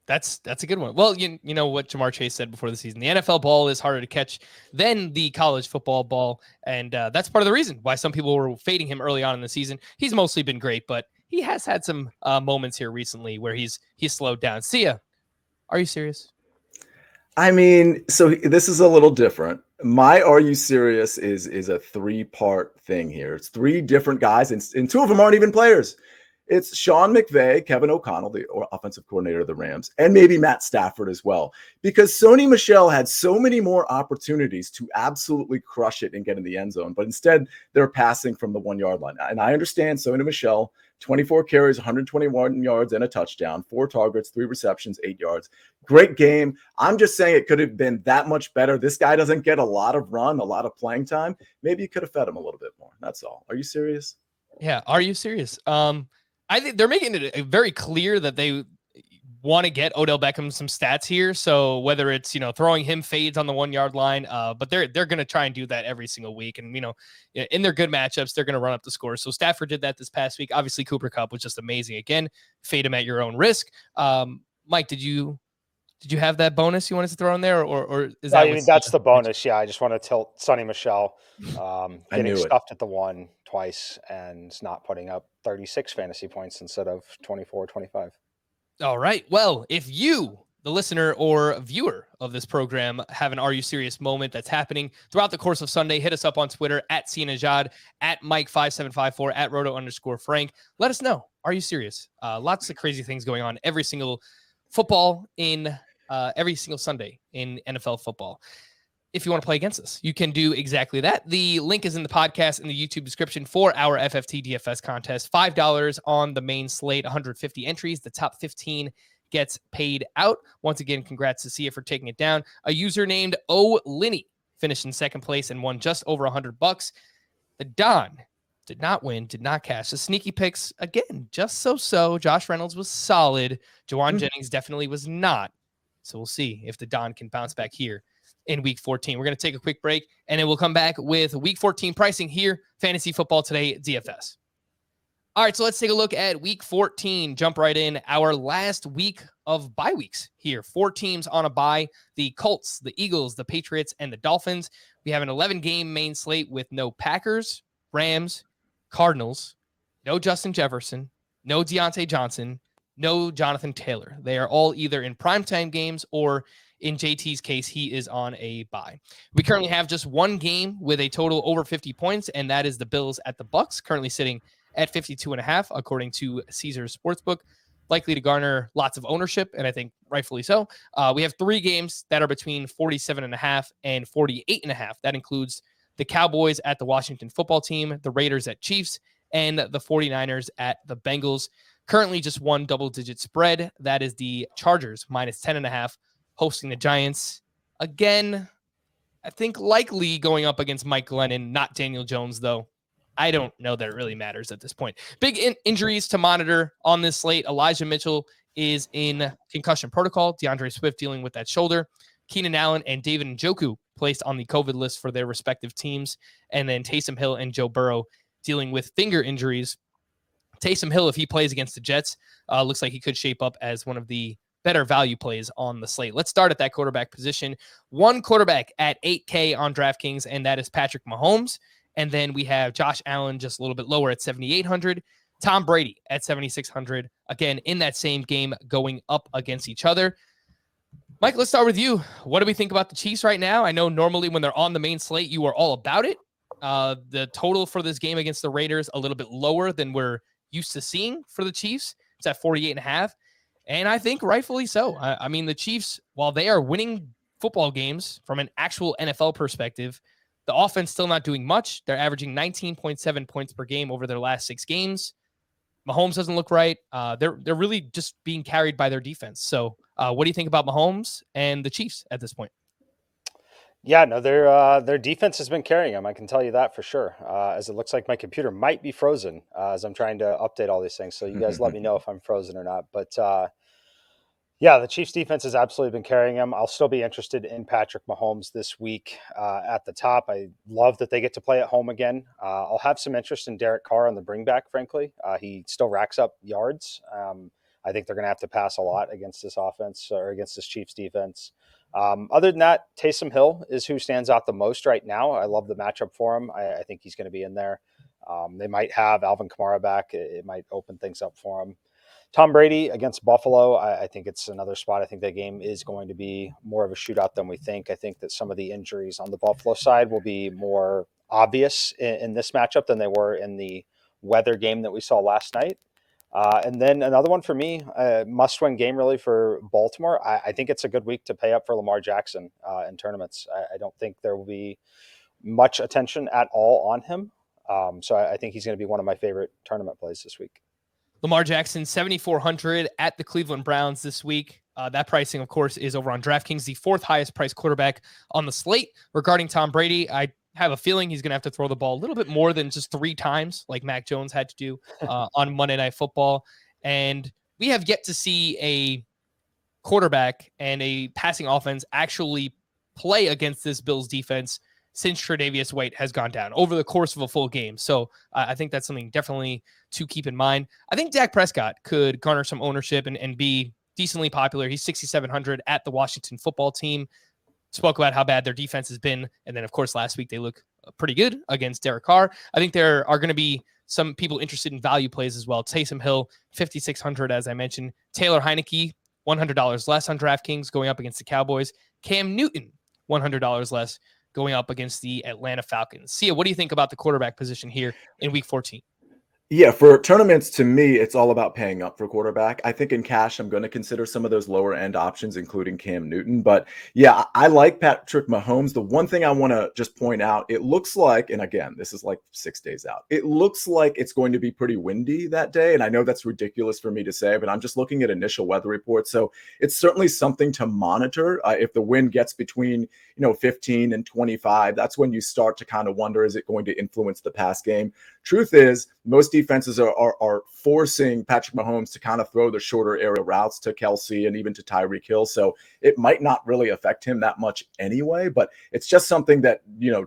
That's a good one. Well, you know what Jamar Chase said before the season. The NFL ball is harder to catch than the college football ball, and that's part of the reason why some people were fading him early on in the season. He's mostly been great, but he has had some moments here recently where he's slowed down. Sia, are you serious? I mean, so this is a little different. My Are You Serious is a 3-part thing here. It's 3 different guys, and 2 of them aren't even players. It's Sean McVay, Kevin O'Connell, the offensive coordinator of the Rams, and maybe Matt Stafford as well. Because Sony Michel had so many more opportunities to absolutely crush it and get in the end zone, but instead they're passing from the 1-yard line. And I understand Sony Michel, 24 carries, 121 yards, and a touchdown, 4 targets, 3 receptions, 8 yards. Great game. I'm just saying it could have been that much better. This guy doesn't get a lot of run, a lot of playing time. Maybe you could have fed him a little bit more. That's all. Are you serious? Yeah, are you serious? I think they're making it very clear that they want to get Odell Beckham some stats here. So whether it's, throwing him fades on the 1-yard line, but they're going to try and do that every single week. And, in their good matchups, they're going to run up the score. So Stafford did that this past week. Obviously, Cooper Kupp was just amazing. Again, fade him at your own risk. Mike, did you have that bonus you wanted to throw in there, or is that? That's the bonus. Yeah, I just want to tilt Sonny Michel, getting stuffed at the 1 twice and not putting up 36 fantasy points instead of 24, 25. All right. Well, if you the listener or viewer of this program have an Are You Serious moment that's happening throughout the course of Sunday, hit us up on Twitter at Cianajad, at Mike5754, at Roto_Frank. Let us know. Are you serious? Lots of crazy things going on every single football in every single Sunday in NFL football. If you want to play against us, you can do exactly that. The link is in the podcast in the YouTube description for our FFT DFS contest. $5 on the main slate, 150 entries. The top 15 gets paid out. Once again, congrats to Sia for taking it down. A user named O Linney finished in second place and won just over $100. The Don did not win, did not cash. The sneaky picks, again, just so. Josh Reynolds was solid. Jawan Jennings definitely was not. So we'll see if the Don can bounce back here in week 14. We're going to take a quick break, and then we'll come back with week 14 pricing here, Fantasy Football Today DFS. All right, so let's take a look at week 14. Jump right in. Our last week of bye weeks here. 4 teams on a bye: the Colts, the Eagles, the Patriots, and the Dolphins. We have an 11-game main slate with no Packers, Rams, Cardinals, no Justin Jefferson, no Deontay Johnson, no Jonathan Taylor. They are all either in primetime games or, in JT's case, he is on a bye. We currently have just one game with a total over 50 points, and that is the Bills at the Bucks, currently sitting at 52.5, according to Caesars Sportsbook. Likely to garner lots of ownership, and I think rightfully so. We have 3 games that are between 47.5 and 48.5. That includes the Cowboys at the Washington football team, the Raiders at Chiefs, and the 49ers at the Bengals. Currently just one double-digit spread. That is the Chargers, minus 10.5, hosting the Giants. Again, I think likely going up against Mike Glennon, not Daniel Jones, though. I don't know that it really matters at this point. Big injuries to monitor on this slate. Elijah Mitchell is in concussion protocol. DeAndre Swift dealing with that shoulder. Keenan Allen and David Njoku placed on the COVID list for their respective teams. And then Taysom Hill and Joe Burrow dealing with finger injuries. Taysom Hill, if he plays against the Jets, looks like he could shape up as one of the better value plays on the slate. Let's start at that quarterback position. One quarterback at $8K on DraftKings, and that is Patrick Mahomes. And then we have Josh Allen just a little bit lower at $7,800. Tom Brady at $7,600. Again, in that same game, going up against each other. Mike, let's start with you. What do we think about the Chiefs right now? I know normally when they're on the main slate, you are all about it. The total for this game against the Raiders, a little bit lower than we're used to seeing for the Chiefs. It's at 48.5. And I think rightfully so. I mean, the Chiefs, while they are winning football games from an actual NFL perspective, the offense still not doing much. They're averaging 19.7 points per game over their last 6 games. Mahomes doesn't look right. They're really just being carried by their defense. So what do you think about Mahomes and the Chiefs at this point? Yeah, no, their defense has been carrying them. I can tell you that for sure. As it looks like my computer might be frozen as I'm trying to update all these things. So you guys let me know if I'm frozen or not. But yeah, the Chiefs defense has absolutely been carrying them. I'll still be interested in Patrick Mahomes this week at the top. I love that they get to play at home again. I'll have some interest in Derek Carr on the bringback, frankly. He still racks up yards. I think they're going to have to pass a lot against this offense or against this Chiefs defense. Other than that, Taysom Hill is who stands out the most right now. I love the matchup for him. I think he's going to be in there. They might have Alvin Kamara back. It might open things up for him. Tom Brady against Buffalo, I think it's another spot. I think that game is going to be more of a shootout than we think. I think that some of the injuries on the Buffalo side will be more obvious in this matchup than they were in the weather game that we saw last night. And then another one for me, must-win game really for Baltimore. I think it's a good week to pay up for Lamar Jackson in tournaments. I don't think there will be much attention at all on him. So I think he's going to be one of my favorite tournament plays this week. Lamar Jackson, 7,400 at the Cleveland Browns this week. That pricing, of course, is over on DraftKings, the 4th highest priced quarterback on the slate. Regarding Tom Brady, I have a feeling he's going to have to throw the ball a little bit more than just 3 times, like Mac Jones had to do on Monday Night Football. And we have yet to see a quarterback and a passing offense actually play against this Bills defense since Tre'Davious White has gone down over the course of a full game. So I think that's something definitely to keep in mind. I think Dak Prescott could garner some ownership and be decently popular. He's 6,700 at the Washington football team. Spoke about how bad their defense has been. And then, of course, last week they look pretty good against Derek Carr. I think there are going to be some people interested in value plays as well. Taysom Hill, 5,600, as I mentioned. Taylor Heineke, $100 less on DraftKings going up against the Cowboys. Cam Newton, $100 less going up against the Atlanta Falcons. Sia, what do you think about the quarterback position here in week 14? Yeah, for tournaments, to me, it's all about paying up for quarterback. I think in cash, I'm going to consider some of those lower end options, including Cam Newton. But yeah, I like Patrick Mahomes. The one thing I want to just point out, it looks like, and again, this is like 6 days out, it looks like it's going to be pretty windy that day. And I know that's ridiculous for me to say, but I'm just looking at initial weather reports. So it's certainly something to monitor. If the wind gets between 15 and 25, that's when you start to kind of wonder, is it going to influence the pass game? Truth is, most defenses are forcing Patrick Mahomes to kind of throw the shorter area routes to Kelsey and even to Tyreek Hill. So it might not really affect him that much anyway, but it's just something that,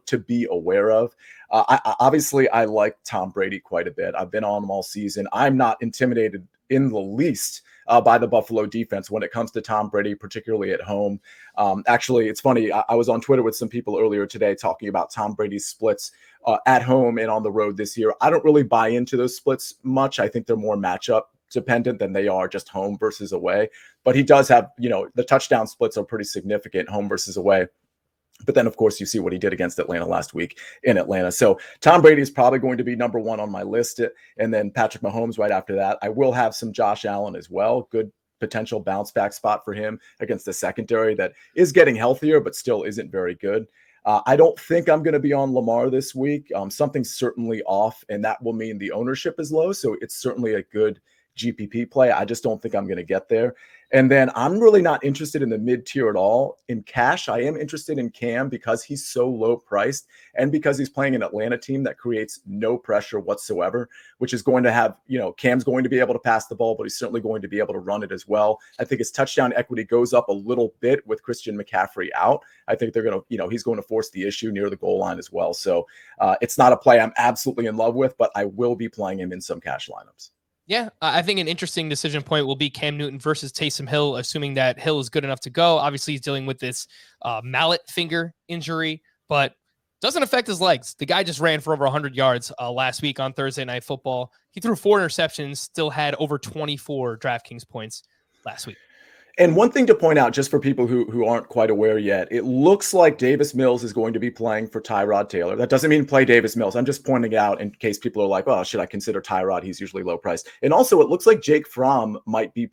to be aware of. I like Tom Brady quite a bit. I've been on him all season. I'm not intimidated in the least by the Buffalo defense when it comes to Tom Brady, particularly at home. Actually, it's funny. I was on Twitter with some people earlier today talking about Tom Brady's splits at home and on the road this year. I don't really buy into those splits much. I think they're more matchup dependent than they are just home versus away. But he does have, the touchdown splits are pretty significant, home versus away. But then, of course, you see what he did against Atlanta last week in Atlanta. So Tom Brady is probably going to be number one on my list. And then Patrick Mahomes right after that. I will have some Josh Allen as well. Good potential bounce back spot for him against the secondary that is getting healthier, but still isn't very good. I don't think I'm going to be on Lamar this week. Something's certainly off, and that will mean the ownership is low. So it's certainly a good GPP play. I just don't think I'm going to get there. And then I'm really not interested in the mid-tier at all. In cash, I am interested in Cam because he's so low priced and because he's playing an Atlanta team that creates no pressure whatsoever, which is going to have, Cam's going to be able to pass the ball, but he's certainly going to be able to run it as well. I think his touchdown equity goes up a little bit with Christian McCaffrey out. I think they're going to, he's going to force the issue near the goal line as well. So it's not a play I'm absolutely in love with, but I will be playing him in some cash lineups. Yeah, I think an interesting decision point will be Cam Newton versus Taysom Hill, assuming that Hill is good enough to go. Obviously, he's dealing with this mallet finger injury, but doesn't affect his legs. The guy just ran for over 100 yards last week on Thursday Night Football. He threw 4 interceptions, still had over 24 DraftKings points last week. And one thing to point out, just for people who aren't quite aware yet, it looks like Davis Mills is going to be playing for Tyrod Taylor. That doesn't mean play Davis Mills. I'm just pointing out in case people are like, oh, should I consider Tyrod? He's usually low priced. And also, it looks like Jake Fromm might be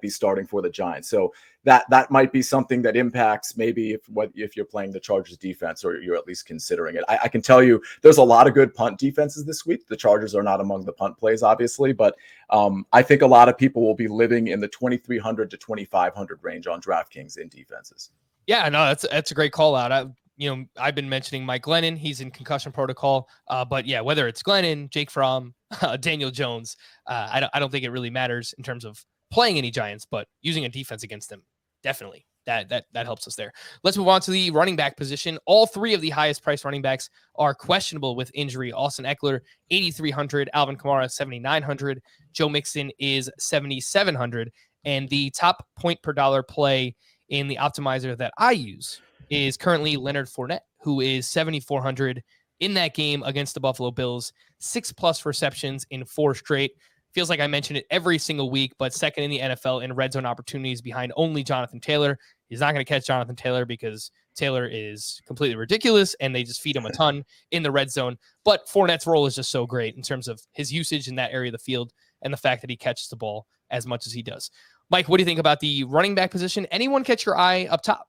starting for the Giants. So that might be something that impacts maybe if you're playing the Chargers defense or you're at least considering it. I can tell you there's a lot of good punt defenses this week. The Chargers are not among the punt plays, obviously, but I think a lot of people will be living in the 2,300 to 2,500 range on DraftKings in defenses. Yeah, no, that's a great call out. I've been mentioning Mike Glennon. He's in concussion protocol. But yeah, whether it's Glennon, Jake Fromm, Daniel Jones, I don't think it really matters in terms of playing any Giants, but using a defense against them, definitely that helps us there. Let's move on to the running back position. All 3 of the highest priced running backs are questionable with injury. Austin Eckler, 8,300. Alvin Kamara, 7,900. Joe Mixon is 7,700. And the top point per dollar play in the optimizer that I use is currently Leonard Fournette, who is 7,400 in that game against the Buffalo Bills. 6+ receptions in 4 straight. Feels like I mention it every single week, but second in the NFL in red zone opportunities behind only Jonathan Taylor. He's not going to catch Jonathan Taylor because Taylor is completely ridiculous and they just feed him a ton in the red zone. But Fournette's role is just so great in terms of his usage in that area of the field and the fact that he catches the ball as much as he does. Mike, what do you think about the running back position? Anyone catch your eye up top?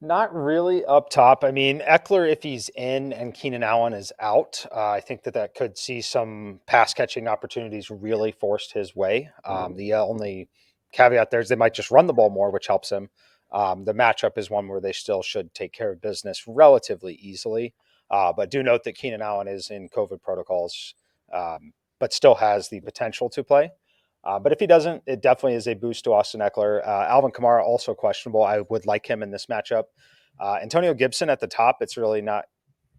Not really up top. I mean, Eckler, if he's in and Keenan Allen is out, I think that could see some pass catching opportunities really forced his way. The only caveat there is they might just run the ball more, which helps him. The matchup is one where they still should take care of business relatively easily. But do note that Keenan Allen is in COVID protocols, but still has the potential to play. But if he doesn't, it definitely is a boost to Austin Eckler. Alvin Kamara, also questionable. I would like him in this matchup. Antonio Gibson at the top, it's really not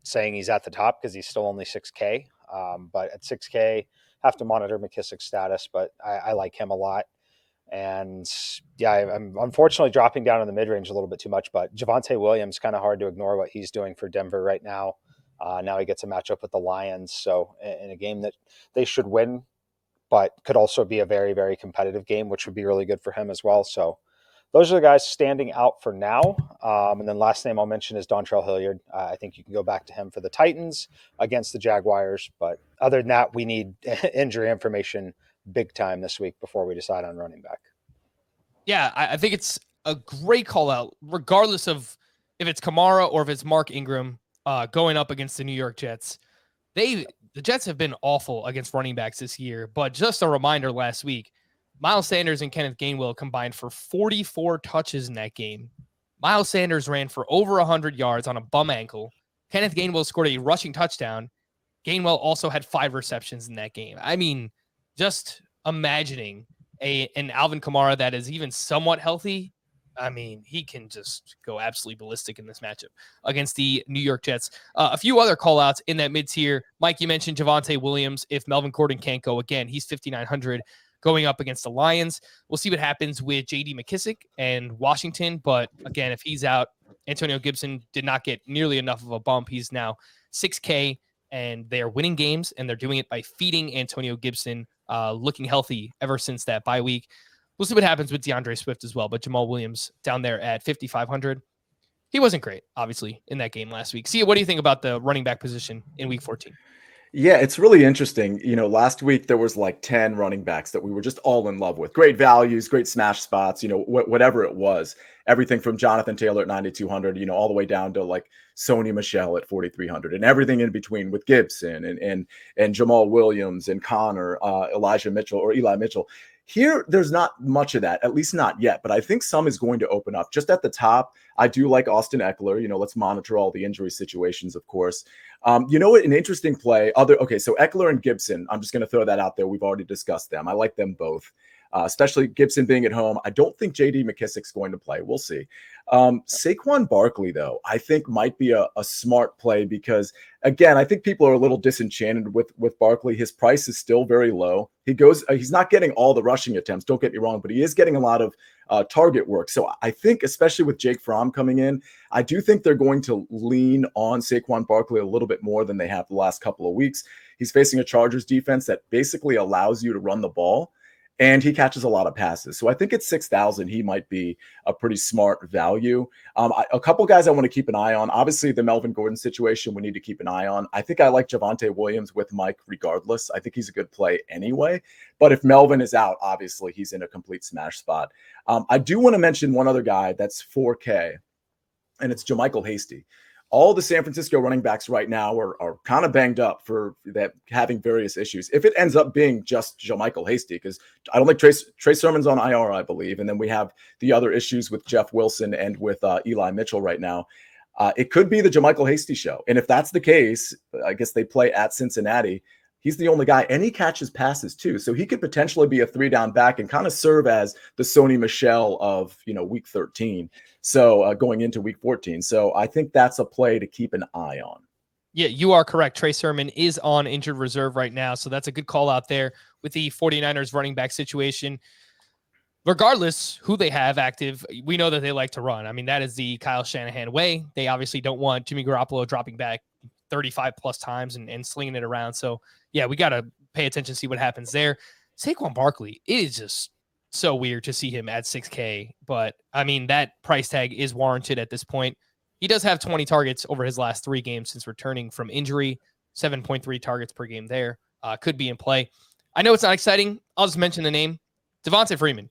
saying he's at the top because he's still only 6K. But at 6K, have to monitor McKissick's status, but I like him a lot. And yeah, I'm unfortunately dropping down in the mid-range a little bit too much, but Javonte Williams, kind of hard to ignore what he's doing for Denver right now. Now he gets a matchup with the Lions. So in a game that they should win, but could also be a very, very competitive game, which would be really good for him as well. So those are the guys standing out for now. And then last name I'll mention is Dontrell Hilliard. I think you can go back to him for the Titans against the Jaguars. But other than that, we need injury information big time this week before we decide on running back. Yeah, I think it's a great call out, regardless of if it's Kamara or if it's Mark Ingram going up against the New York Jets. The Jets have been awful against running backs this year, but just a reminder last week, Miles Sanders and Kenneth Gainwell combined for 44 touches in that game. Miles Sanders ran for over 100 yards on a bum ankle. Kenneth Gainwell scored a rushing touchdown. Gainwell also had 5 receptions in that game. I mean, just imagining an Alvin Kamara that is even somewhat healthy, I mean, he can just go absolutely ballistic in this matchup against the New York Jets. A few other call-outs in that mid-tier. Mike, you mentioned Javonte Williams. If Melvin Gordon can't go again, he's 5,900 going up against the Lions. We'll see what happens with J.D. McKissick and Washington. But again, if he's out, Antonio Gibson did not get nearly enough of a bump. He's now 6K, and they are winning games, and they're doing it by feeding Antonio Gibson, looking healthy ever since that bye week. We'll see what happens with DeAndre Swift as well, but Jamal Williams down there at 5,500. He wasn't great, obviously, in that game last week. Sia, what do you think about the running back position in week 14? Yeah, it's really interesting. Last week there was like 10 running backs that we were just all in love with. Great values, great smash spots, whatever it was. Everything from Jonathan Taylor at 9,200, all the way down to like Sony Michel at 4,300, and everything in between with Gibson and Jamal Williams and Connor, Elijah Mitchell or Eli Mitchell. Here, there's not much of that, at least not yet, but I think some is going to open up. Just at the top, I do like Austin Eckler. Let's monitor all the injury situations, of course. An interesting play. So Eckler and Gibson, I'm just going to throw that out there. We've already discussed them. I like them both, especially Gibson being at home. I don't think J.D. McKissick's going to play. We'll see. Saquon Barkley, though, I think might be a smart play because, again, I think people are a little disenchanted with Barkley. His price is still very low. He's not getting all the rushing attempts, don't get me wrong, but he is getting a lot of target work. So I think, especially with Jake Fromm coming in, I do think they're going to lean on Saquon Barkley a little bit more than they have the last couple of weeks. He's facing a Chargers defense that basically allows you to run the ball, and he catches a lot of passes. So I think at 6,000, he might be a pretty smart value. A couple guys I want to keep an eye on. Obviously, the Melvin Gordon situation we need to keep an eye on. I think I like Javonte Williams with Mike regardless. I think he's a good play anyway. But if Melvin is out, obviously, he's in a complete smash spot. I do want to mention one other guy that's 4K, and it's JaMychal Hasty. All the San Francisco running backs right now are kind of banged up for that, having various issues. If it ends up being just JaMychal Hasty, because I don't think Trey Sermon's on IR, I believe, and then we have the other issues with Jeff Wilson and with Eli Mitchell right now. It could be the JaMychal Hasty show. And if that's the case, I guess they play at Cincinnati. He's the only guy, and he catches passes too. So he could potentially be a 3-down back and kind of serve as the Sony Michel of, week 13. So going into week 14. So I think that's a play to keep an eye on. Yeah, you are correct. Trey Sermon is on injured reserve right now. So that's a good call out there with the 49ers running back situation. Regardless who they have active, we know that they like to run. I mean, that is the Kyle Shanahan way. They obviously don't want Jimmy Garoppolo dropping back 35 plus times and slinging it around. So yeah, we got to pay attention, see what happens there. Saquon Barkley, it is just so weird to see him at 6K, but I mean, that price tag is warranted at this point. He does have 20 targets over his last 3 games since returning from injury, 7.3 targets per game there. Could be in play. I know it's not exciting. I'll just mention the name. Devonta Freeman.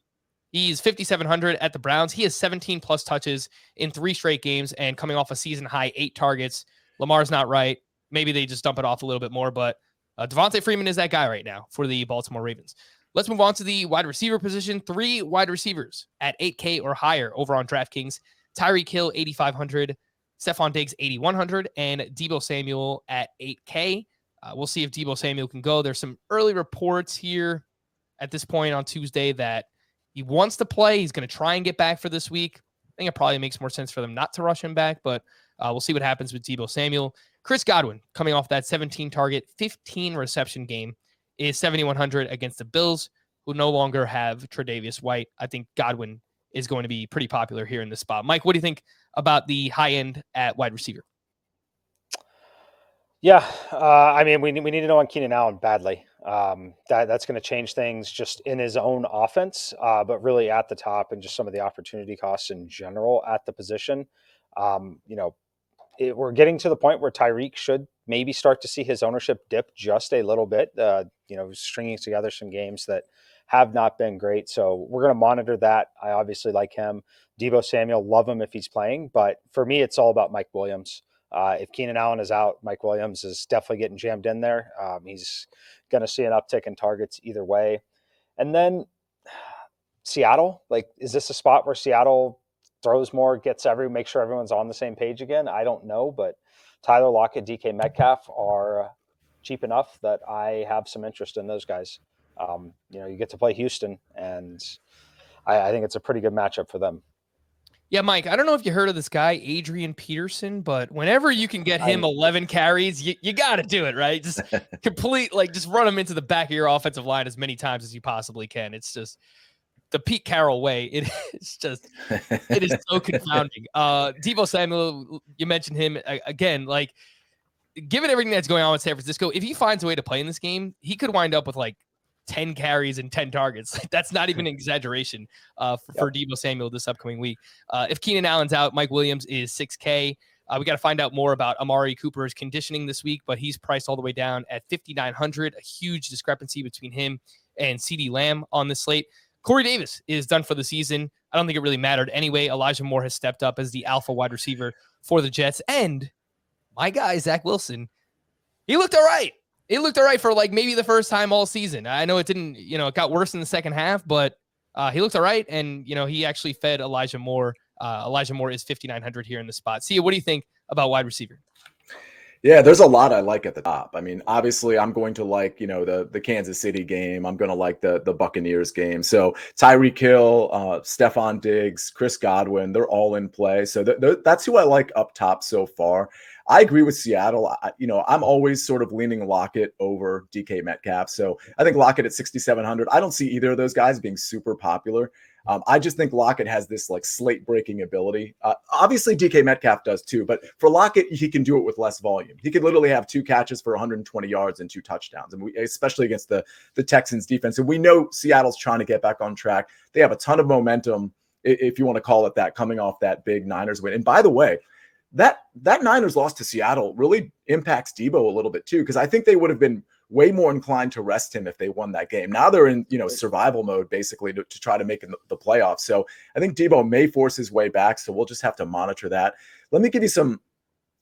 He's 5,700 at the Browns. He has 17 plus touches in 3 straight games and coming off a season high 8 targets. Lamar's not right. Maybe they just dump it off a little bit more, but Devonta Freeman is that guy right now for the Baltimore Ravens. Let's move on to the wide receiver position. 3 wide receivers at 8K or higher over on DraftKings. Tyreek Hill, 8,500. Stephon Diggs, 8,100. And Deebo Samuel at 8K. We'll see if Deebo Samuel can go. There's some early reports here at this point on Tuesday that he wants to play. He's going to try and get back for this week. I think it probably makes more sense for them not to rush him back, but we'll see what happens with Deebo Samuel. Chris Godwin, coming off that 17 target, 15 reception game, is 7,100 against the Bills, who no longer have Tre'Davious White. I think Godwin is going to be pretty popular here in this spot. Mike, what do you think about the high end at wide receiver? Yeah, I mean, we need to know on Keenan Allen badly. That's going to change things just in his own offense, but really at the top and just some of the opportunity costs in general at the position. You know, we're getting to the point where Tyreek should maybe start to see his ownership dip just a little bit. You know, stringing together some games that have not been great. So we're going to monitor that. I obviously like him. Deebo Samuel, love him if he's playing. But for me, it's all about Mike Williams. If Keenan Allen is out, Mike Williams is definitely getting jammed in there. He's going to see an uptick in targets either way. And then Seattle, like, is this a spot where Seattle throws more, make sure everyone's on the same page again? I don't know, but Tyler Lockett, DK Metcalf are cheap enough that I have some interest in those guys. You know, you get to play Houston, and I think it's a pretty good matchup for them. Yeah, Mike, I don't know if you heard of this guy, Adrian Peterson, but whenever you can get him 11 carries, you got to do it, right? Just just run him into the back of your offensive line as many times as you possibly can. It's just the Pete Carroll way. It is so confounding. Deebo Samuel, you mentioned him again, like, given everything that's going on with San Francisco, if he finds a way to play in this game, he could wind up with like 10 carries and 10 targets. That's not even an exaggeration for Deebo Samuel this upcoming week. If Keenan Allen's out, Mike Williams is 6K. We got to find out more about Amari Cooper's conditioning this week, but he's priced all the way down at 5,900. A huge discrepancy between him and CeeDee Lamb on this slate. Corey Davis is done for the season. I don't think it really mattered anyway. Elijah Moore has stepped up as the alpha wide receiver for the Jets. And my guy, Zach Wilson, he looked all right. It looked all right for like maybe the first time all season. I know it didn't, it got worse in the second half, but he looked all right. And, he actually fed Elijah Moore. Elijah Moore is 5,900 here in the spot. Sia, what do you think about wide receiver? Yeah, there's a lot I like at the top. I mean, obviously, I'm going to like, the Kansas City game. I'm going to like the Buccaneers game. So Tyreek Hill, Stephon Diggs, Chris Godwin, they're all in play. So that's who I like up top so far. I agree with Seattle. I'm always sort of leaning Lockett over DK Metcalf. So I think Lockett at 6,700. I don't see either of those guys being super popular. I just think Lockett has this like slate breaking ability. Obviously, DK Metcalf does too, but for Lockett, he can do it with less volume. He could literally have 2 catches for 120 yards and 2 touchdowns, and especially against the Texans defense. And we know Seattle's trying to get back on track. They have a ton of momentum, if you want to call it that, coming off that big Niners win. And by the way, that Niners loss to Seattle really impacts Deebo a little bit too, because I think they would have been way more inclined to rest him if they won that game. Now they're in, survival mode basically to try to make the playoffs. So I think Deebo may force his way back. So we'll just have to monitor that. Let me give you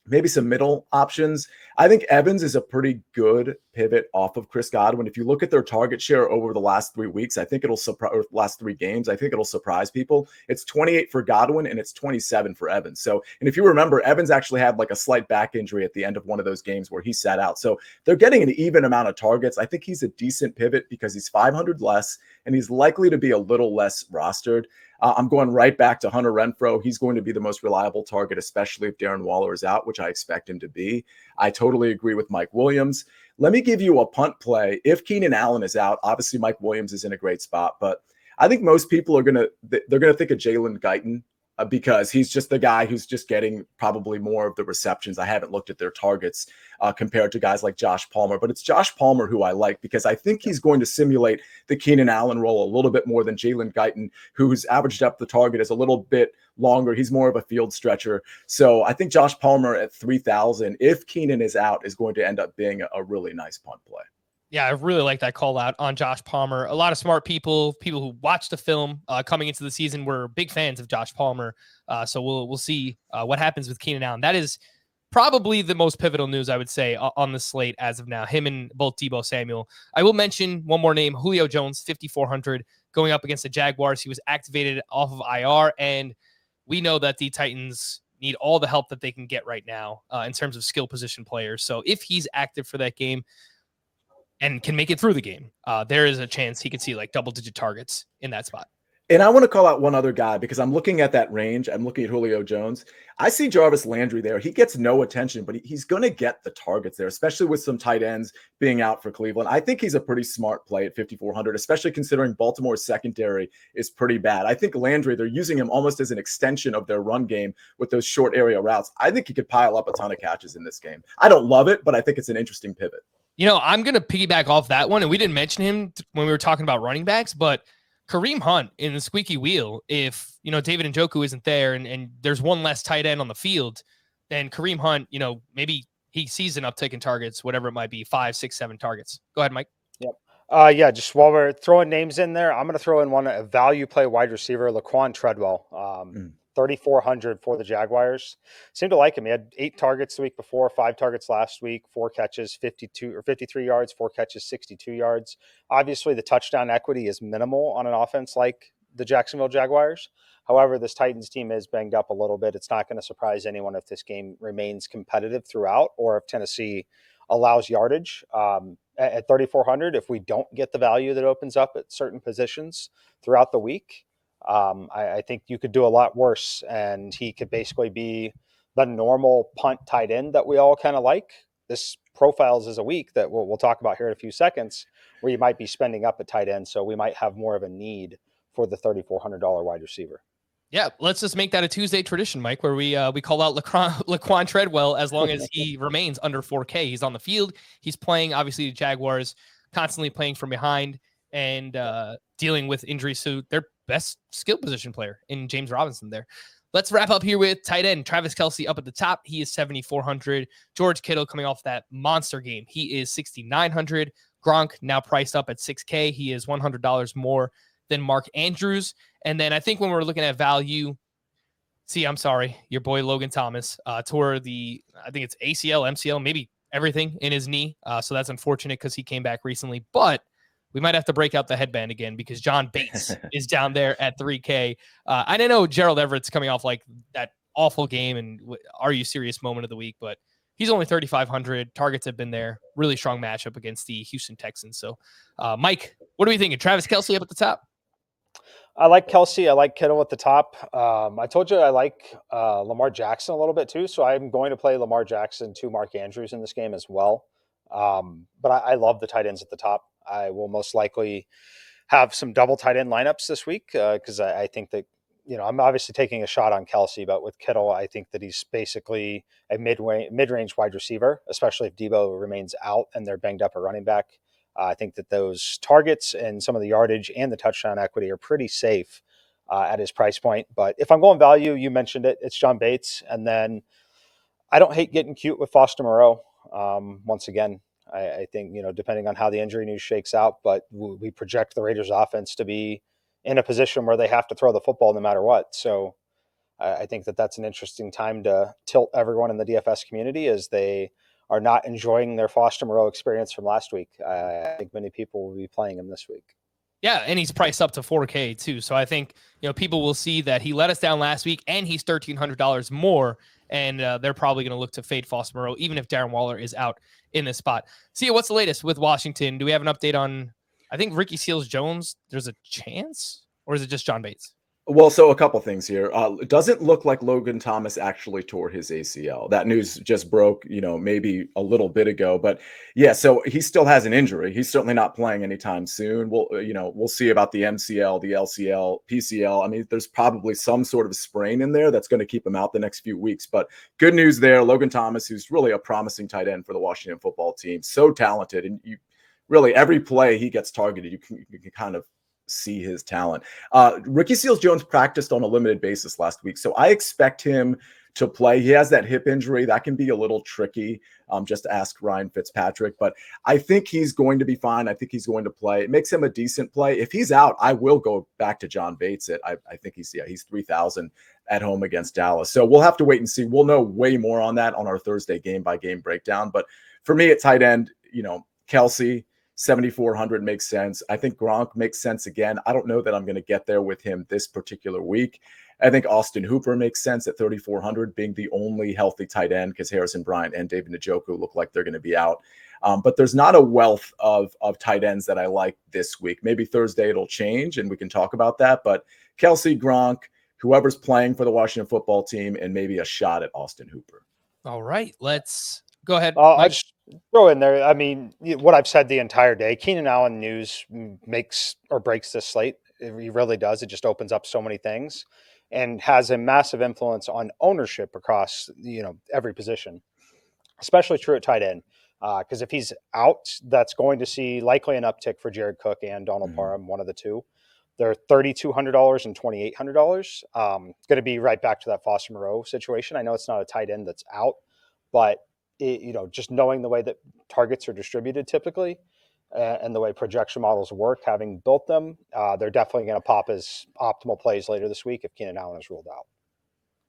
maybe some middle options. I think Evans is a pretty good pivot off of Chris Godwin. If you look at their target share over the last 3 weeks, I think last 3 games, I think it'll surprise people. It's 28 for Godwin and it's 27 for Evans. So, and if you remember, Evans actually had like a slight back injury at the end of one of those games where he sat out. So they're getting an even amount of targets. I think he's a decent pivot because he's 500 less and he's likely to be a little less rostered. I'm going right back to Hunter Renfrow. He's going to be the most reliable target, especially if Darren Waller is out, which I expect him to be. I totally agree with Mike Williams. Let me give you a punt play. If Keenan Allen is out, obviously Mike Williams is in a great spot, but I think most people are going to think of Jalen Guyton because he's just the guy who's just getting probably more of the receptions. I haven't looked at their targets compared to guys like Josh Palmer, but it's Josh Palmer who I like because I think he's going to simulate the Keenan Allen role a little bit more than Jalen Guyton, who's averaged up the target is a little bit longer. He's more of a field stretcher. So I think Josh Palmer at 3,000, if Keenan is out, is going to end up being a really nice punt play. Yeah, I really like that call out on Josh Palmer. A lot of smart people who watched the film coming into the season were big fans of Josh Palmer. So we'll see what happens with Keenan Allen. That is probably the most pivotal news, I would say, on the slate as of now, him and both Deebo Samuel. I will mention one more name, Julio Jones, 5,400, going up against the Jaguars. He was activated off of IR, and we know that the Titans need all the help that they can get right now in terms of skill position players. So if he's active for that game, and can make it through the game, there is a chance he could see like double-digit targets in that spot. And I want to call out one other guy because I'm looking at that range. I'm looking at Julio Jones. I see Jarvis Landry there. He gets no attention, but he's going to get the targets there, especially with some tight ends being out for Cleveland. I think he's a pretty smart play at 5,400, especially considering Baltimore's secondary is pretty bad. I think Landry, they're using him almost as an extension of their run game with those short area routes. I think he could pile up a ton of catches in this game. I don't love it, but I think it's an interesting pivot. I'm going to piggyback off that one, and we didn't mention him when we were talking about running backs, but Kareem Hunt in the squeaky wheel, if, David Njoku isn't there and there's one less tight end on the field, then Kareem Hunt, maybe he sees an uptick in targets, whatever it might be, 5, 6, 7 targets. Go ahead, Mike. Yep. Just while we're throwing names in there, I'm going to throw in a value play wide receiver, Laquan Treadwell, 3,400 for the Jaguars. Seemed to like him. He had 8 targets the week before, 5 targets last week, 4 catches, 53 yards, 4 catches, 62 yards. Obviously, the touchdown equity is minimal on an offense like the Jacksonville Jaguars. However, this Titans team is banged up a little bit. It's not going to surprise anyone if this game remains competitive throughout or if Tennessee allows yardage. At 3,400, if we don't get the value that opens up at certain positions throughout the week, I think you could do a lot worse, and he could basically be the normal punt tight end that we all kind of like. This profiles is a week that we'll talk about here in a few seconds where you might be spending up at tight end, so we might have more of a need for the $3,400 wide receiver. Yeah, let's just make that a Tuesday tradition, Mike, where we call out Laquan Treadwell as long as he remains under 4K. He's on the field. He's playing, obviously, the Jaguars, constantly playing from behind and dealing with injuries to their best skill position player in James Robinson there. Let's wrap up here with tight end Travis Kelce up at the top. He is 7,400. George Kittle coming off that monster game. He is 6,900. Gronk now priced up at 6K. He is $100 more than Mark Andrews. And then I think when we're looking at value, your boy Logan Thomas tore the, I think it's ACL, MCL, maybe everything in his knee. So that's unfortunate because he came back recently. But we might have to break out the headband again because John Bates is down there at 3K. I didn't know Gerald Everett's coming off like that awful game and are you serious moment of the week, but he's only 3,500. Targets have been there. Really strong matchup against the Houston Texans. So, Mike, what are we thinking? Travis Kelce up at the top? I like Kelce. I like Kittle at the top. I told you I like Lamar Jackson a little bit too, so I'm going to play Lamar Jackson to Mark Andrews in this game as well. But I love the tight ends at the top. I will most likely have some double tight end lineups this week because I think that, I'm obviously taking a shot on Kelce, but with Kittle, I think that he's basically a mid-range wide receiver, especially if Debo remains out and they're banged up at running back. I think that those targets and some of the yardage and the touchdown equity are pretty safe at his price point. But if I'm going value, you mentioned it, it's John Bates. And then I don't hate getting cute with Foster Moreau. Once again, I think, depending on how the injury news shakes out, but we project the Raiders offense to be in a position where they have to throw the football no matter what. So I think that that's an interesting time to tilt everyone in the DFS community as they are not enjoying their Foster Moreau experience from last week. I think many people will be playing him this week. Yeah, and he's priced up to 4K too. So I think, people will see that he let us down last week and he's $1,300 more. And they're probably going to look to fade Foster Moreau, even if Darren Waller is out in this spot. See, what's the latest with Washington? Do we have an update on, I think Ricky Seals-Jones, there's a chance? Or is it just John Bates? Well, so a couple things here. It doesn't look like Logan Thomas actually tore his ACL. That news just broke, maybe a little bit ago. But yeah, so he still has an injury. He's certainly not playing anytime soon. We'll see about the MCL, the LCL, PCL. I mean, there's probably some sort of sprain in there that's going to keep him out the next few weeks. But good news there, Logan Thomas, who's really a promising tight end for the Washington football team, so talented, and you really every play he gets targeted, you can kind of see his talent. Ricky Seals-Jones practiced on a limited basis last week, so I expect him to play. He has that hip injury that can be a little tricky. Just ask Ryan Fitzpatrick, but I think he's going to be fine. I think he's going to play. It makes him a decent play. If he's out, I will go back to John Bates. I think he's 3,000 at home against Dallas. So we'll have to wait and see. We'll know way more on that on our Thursday game by game breakdown. But for me at tight end, Kelce, 7,400 makes sense. I think Gronk makes sense again. I don't know that I'm going to get there with him this particular week. I think Austin Hooper makes sense at 3,400, being the only healthy tight end, because Harrison Bryant and David Njoku look like they're going to be out. But there's not a wealth of tight ends that I like this week. Maybe Thursday it'll change and we can talk about that. But Kelsey, Gronk, whoever's playing for the Washington football team, and maybe a shot at Austin Hooper. All right, let's go ahead. I'll just throw in there. I mean, what I've said the entire day, Keenan Allen news makes or breaks this slate. It really does. It just opens up so many things and has a massive influence on ownership across, every position, especially true at tight end. Because if he's out, that's going to see likely an uptick for Jared Cook and Donald Parham, one of the two. They're $3,200 and $2,800. Going to be right back to that Foster Moreau situation. I know it's not a tight end that's out, but just knowing the way that targets are distributed typically and the way projection models work, having built them, they're definitely going to pop as optimal plays later this week if Keenan Allen is ruled out.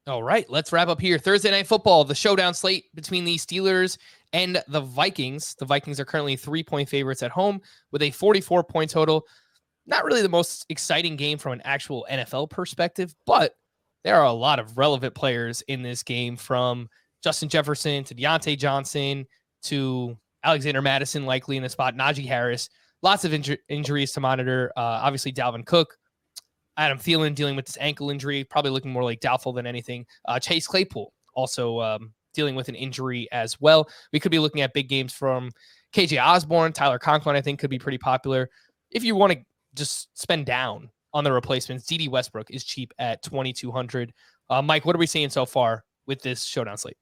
All right, let's wrap up here. Thursday Night Football, the showdown slate between the Steelers and the Vikings. The Vikings are currently 3-point favorites at home with a 44-point total. Not really the most exciting game from an actual NFL perspective, but there are a lot of relevant players in this game, from Justin Jefferson to Deontay Johnson to Alexander Mattison, likely in the spot, Najee Harris. Lots of injuries to monitor. Obviously, Dalvin Cook. Adam Thielen dealing with this ankle injury, probably looking more like doubtful than anything. Chase Claypool also dealing with an injury as well. We could be looking at big games from KJ Osborne. Tyler Conklin, I think, could be pretty popular. If you want to just spend down on the replacements, D.D. Westbrook is cheap at 2,200. Mike, what are we seeing so far with this showdown slate?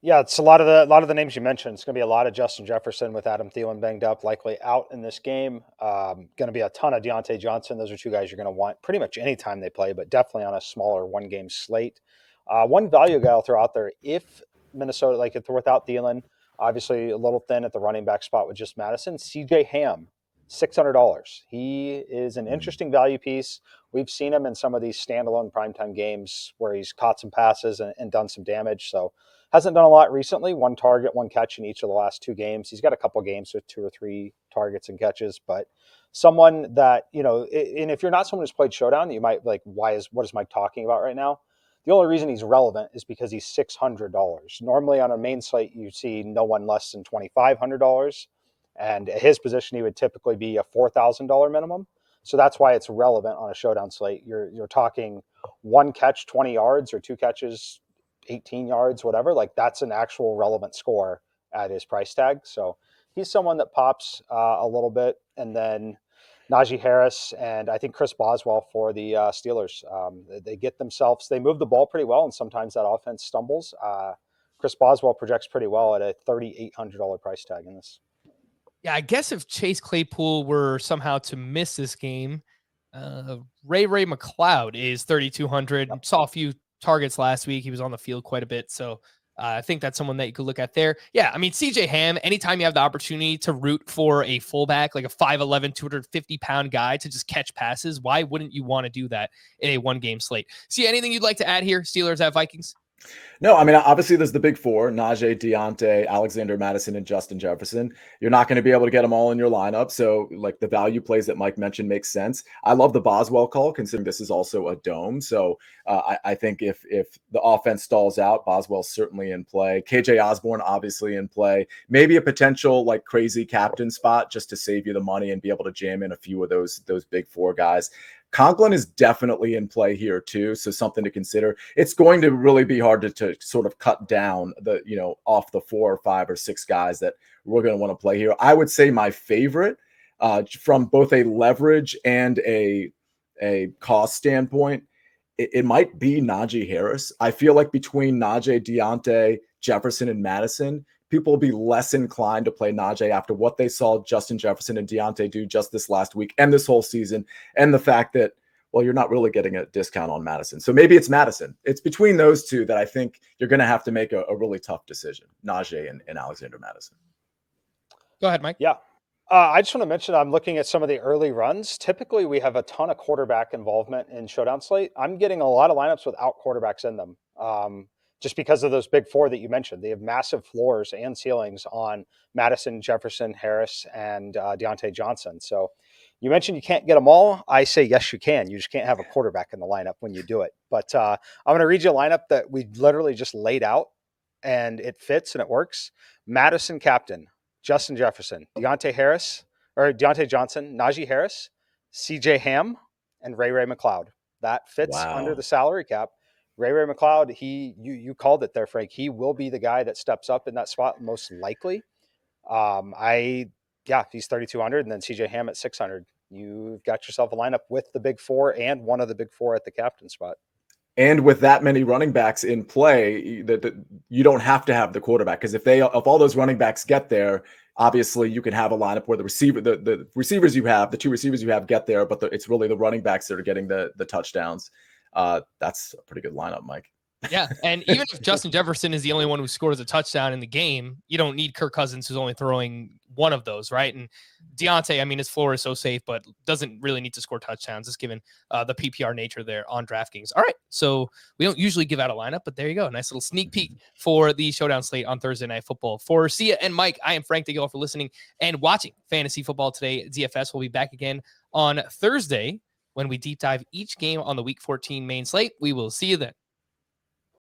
Yeah, it's a lot of the names you mentioned. It's going to be a lot of Justin Jefferson with Adam Thielen banged up, likely out in this game. Going to be a ton of Deontay Johnson. Those are two guys you're going to want pretty much any time they play, but definitely on a smaller one-game slate. One value guy I'll throw out there, if Minnesota, if they're without Thielen, obviously a little thin at the running back spot with just Madison, C.J. Ham, $600. He is an interesting value piece. We've seen him in some of these standalone primetime games where he's caught some passes and done some damage. So hasn't done a lot recently. One target, one catch in each of the last two games. He's got a couple games with 2 or 3 targets and catches, but someone that, and if you're not someone who's played Showdown, you might like, what is Mike talking about right now? The only reason he's relevant is because he's $600. Normally on a main slate, you see no one less than $2,500. And at his position, he would typically be a $4,000 minimum. So that's why it's relevant on a showdown slate. You're talking one catch, 20 yards, or 2 catches, 18 yards, whatever. Like, that's an actual relevant score at his price tag. So he's someone that pops a little bit. And then Najee Harris and I think Chris Boswell for the Steelers. They move the ball pretty well, and sometimes that offense stumbles. Chris Boswell projects pretty well at a $3,800 price tag in this. Yeah, I guess if Chase Claypool were somehow to miss this game, Ray McLeod is 3,200. Saw a few targets last week. He was on the field quite a bit. So I think that's someone that you could look at there. Yeah, I mean, CJ Ham, anytime you have the opportunity to root for a fullback, like a 5'11", 250-pound guy to just catch passes, why wouldn't you want to do that in a one-game slate? See, anything you'd like to add here, Steelers at Vikings? No, I mean, obviously there's the big four: Najee, Deontay, Alexander Mattison, and Justin Jefferson. You're not going to be able to get them all in your lineup. So like the value plays that Mike mentioned makes sense. I love the Boswell call, considering this is also a dome. So I think if the offense stalls out, Boswell's certainly in play. KJ Osborne, obviously in play. Maybe a potential like crazy captain spot just to save you the money and be able to jam in a few of those big four guys. Conklin is definitely in play here too, so something to consider. It's going to really be hard to sort of cut down the, off the 4 or 5 or 6 guys that we're going to want to play here. I would say my favorite from both a leverage and a cost standpoint, it might be Najee Harris. I feel like between Najee, Deontay, Jefferson, and Madison, people will be less inclined to play Najee after what they saw Justin Jefferson and Deontay do just this last week and this whole season, and the fact that, well, you're not really getting a discount on Madison. So maybe it's Madison. It's between those two that I think you're going to have to make a really tough decision, Najee and Alexander Madison. Go ahead, Mike. Yeah. I just want to mention, I'm looking at some of the early runs. Typically, we have a ton of quarterback involvement in Showdown slate. I'm getting a lot of lineups without quarterbacks in them. Just because of those big four that you mentioned. They have massive floors and ceilings on Madison, Jefferson, Harris, and Deontay Johnson. So You mentioned you can't get them all. I say, yes, you can. You just can't have a quarterback in the lineup when you do it. But I'm going to read you a lineup that we literally just laid out, and it fits and it works. Madison captain, Justin Jefferson, Deontay Johnson, Najee Harris, CJ Ham, and Ray McLeod. That fits under the salary cap. Ray McLeod, you called it there, Frank. He will be the guy that steps up in that spot most likely. He's 3,200, and then CJ Ham at 600. You've got yourself a lineup with the big four and one of the big four at the captain spot. And with that many running backs in play, that you don't have to have the quarterback, because if all those running backs get there, obviously you can have a lineup where the receivers you have, the two receivers you have get there, but it's really the running backs that are getting the touchdowns. That's a pretty good lineup, Mike. Yeah, and even if Justin Jefferson is the only one who scores a touchdown in the game, you don't need Kirk Cousins, who's only throwing one of those, right? And Deontay, I mean, his floor is so safe, but doesn't really need to score touchdowns, just given the PPR nature there on DraftKings. All right, so we don't usually give out a lineup, but there you go. Nice little sneak peek for the showdown slate on Thursday Night Football. For Sia and Mike, I am Frank. Thank you all for listening and watching Fantasy Football Today. DFS will be back again on Thursday when we deep dive each game on the Week 14 main slate. We will see you then.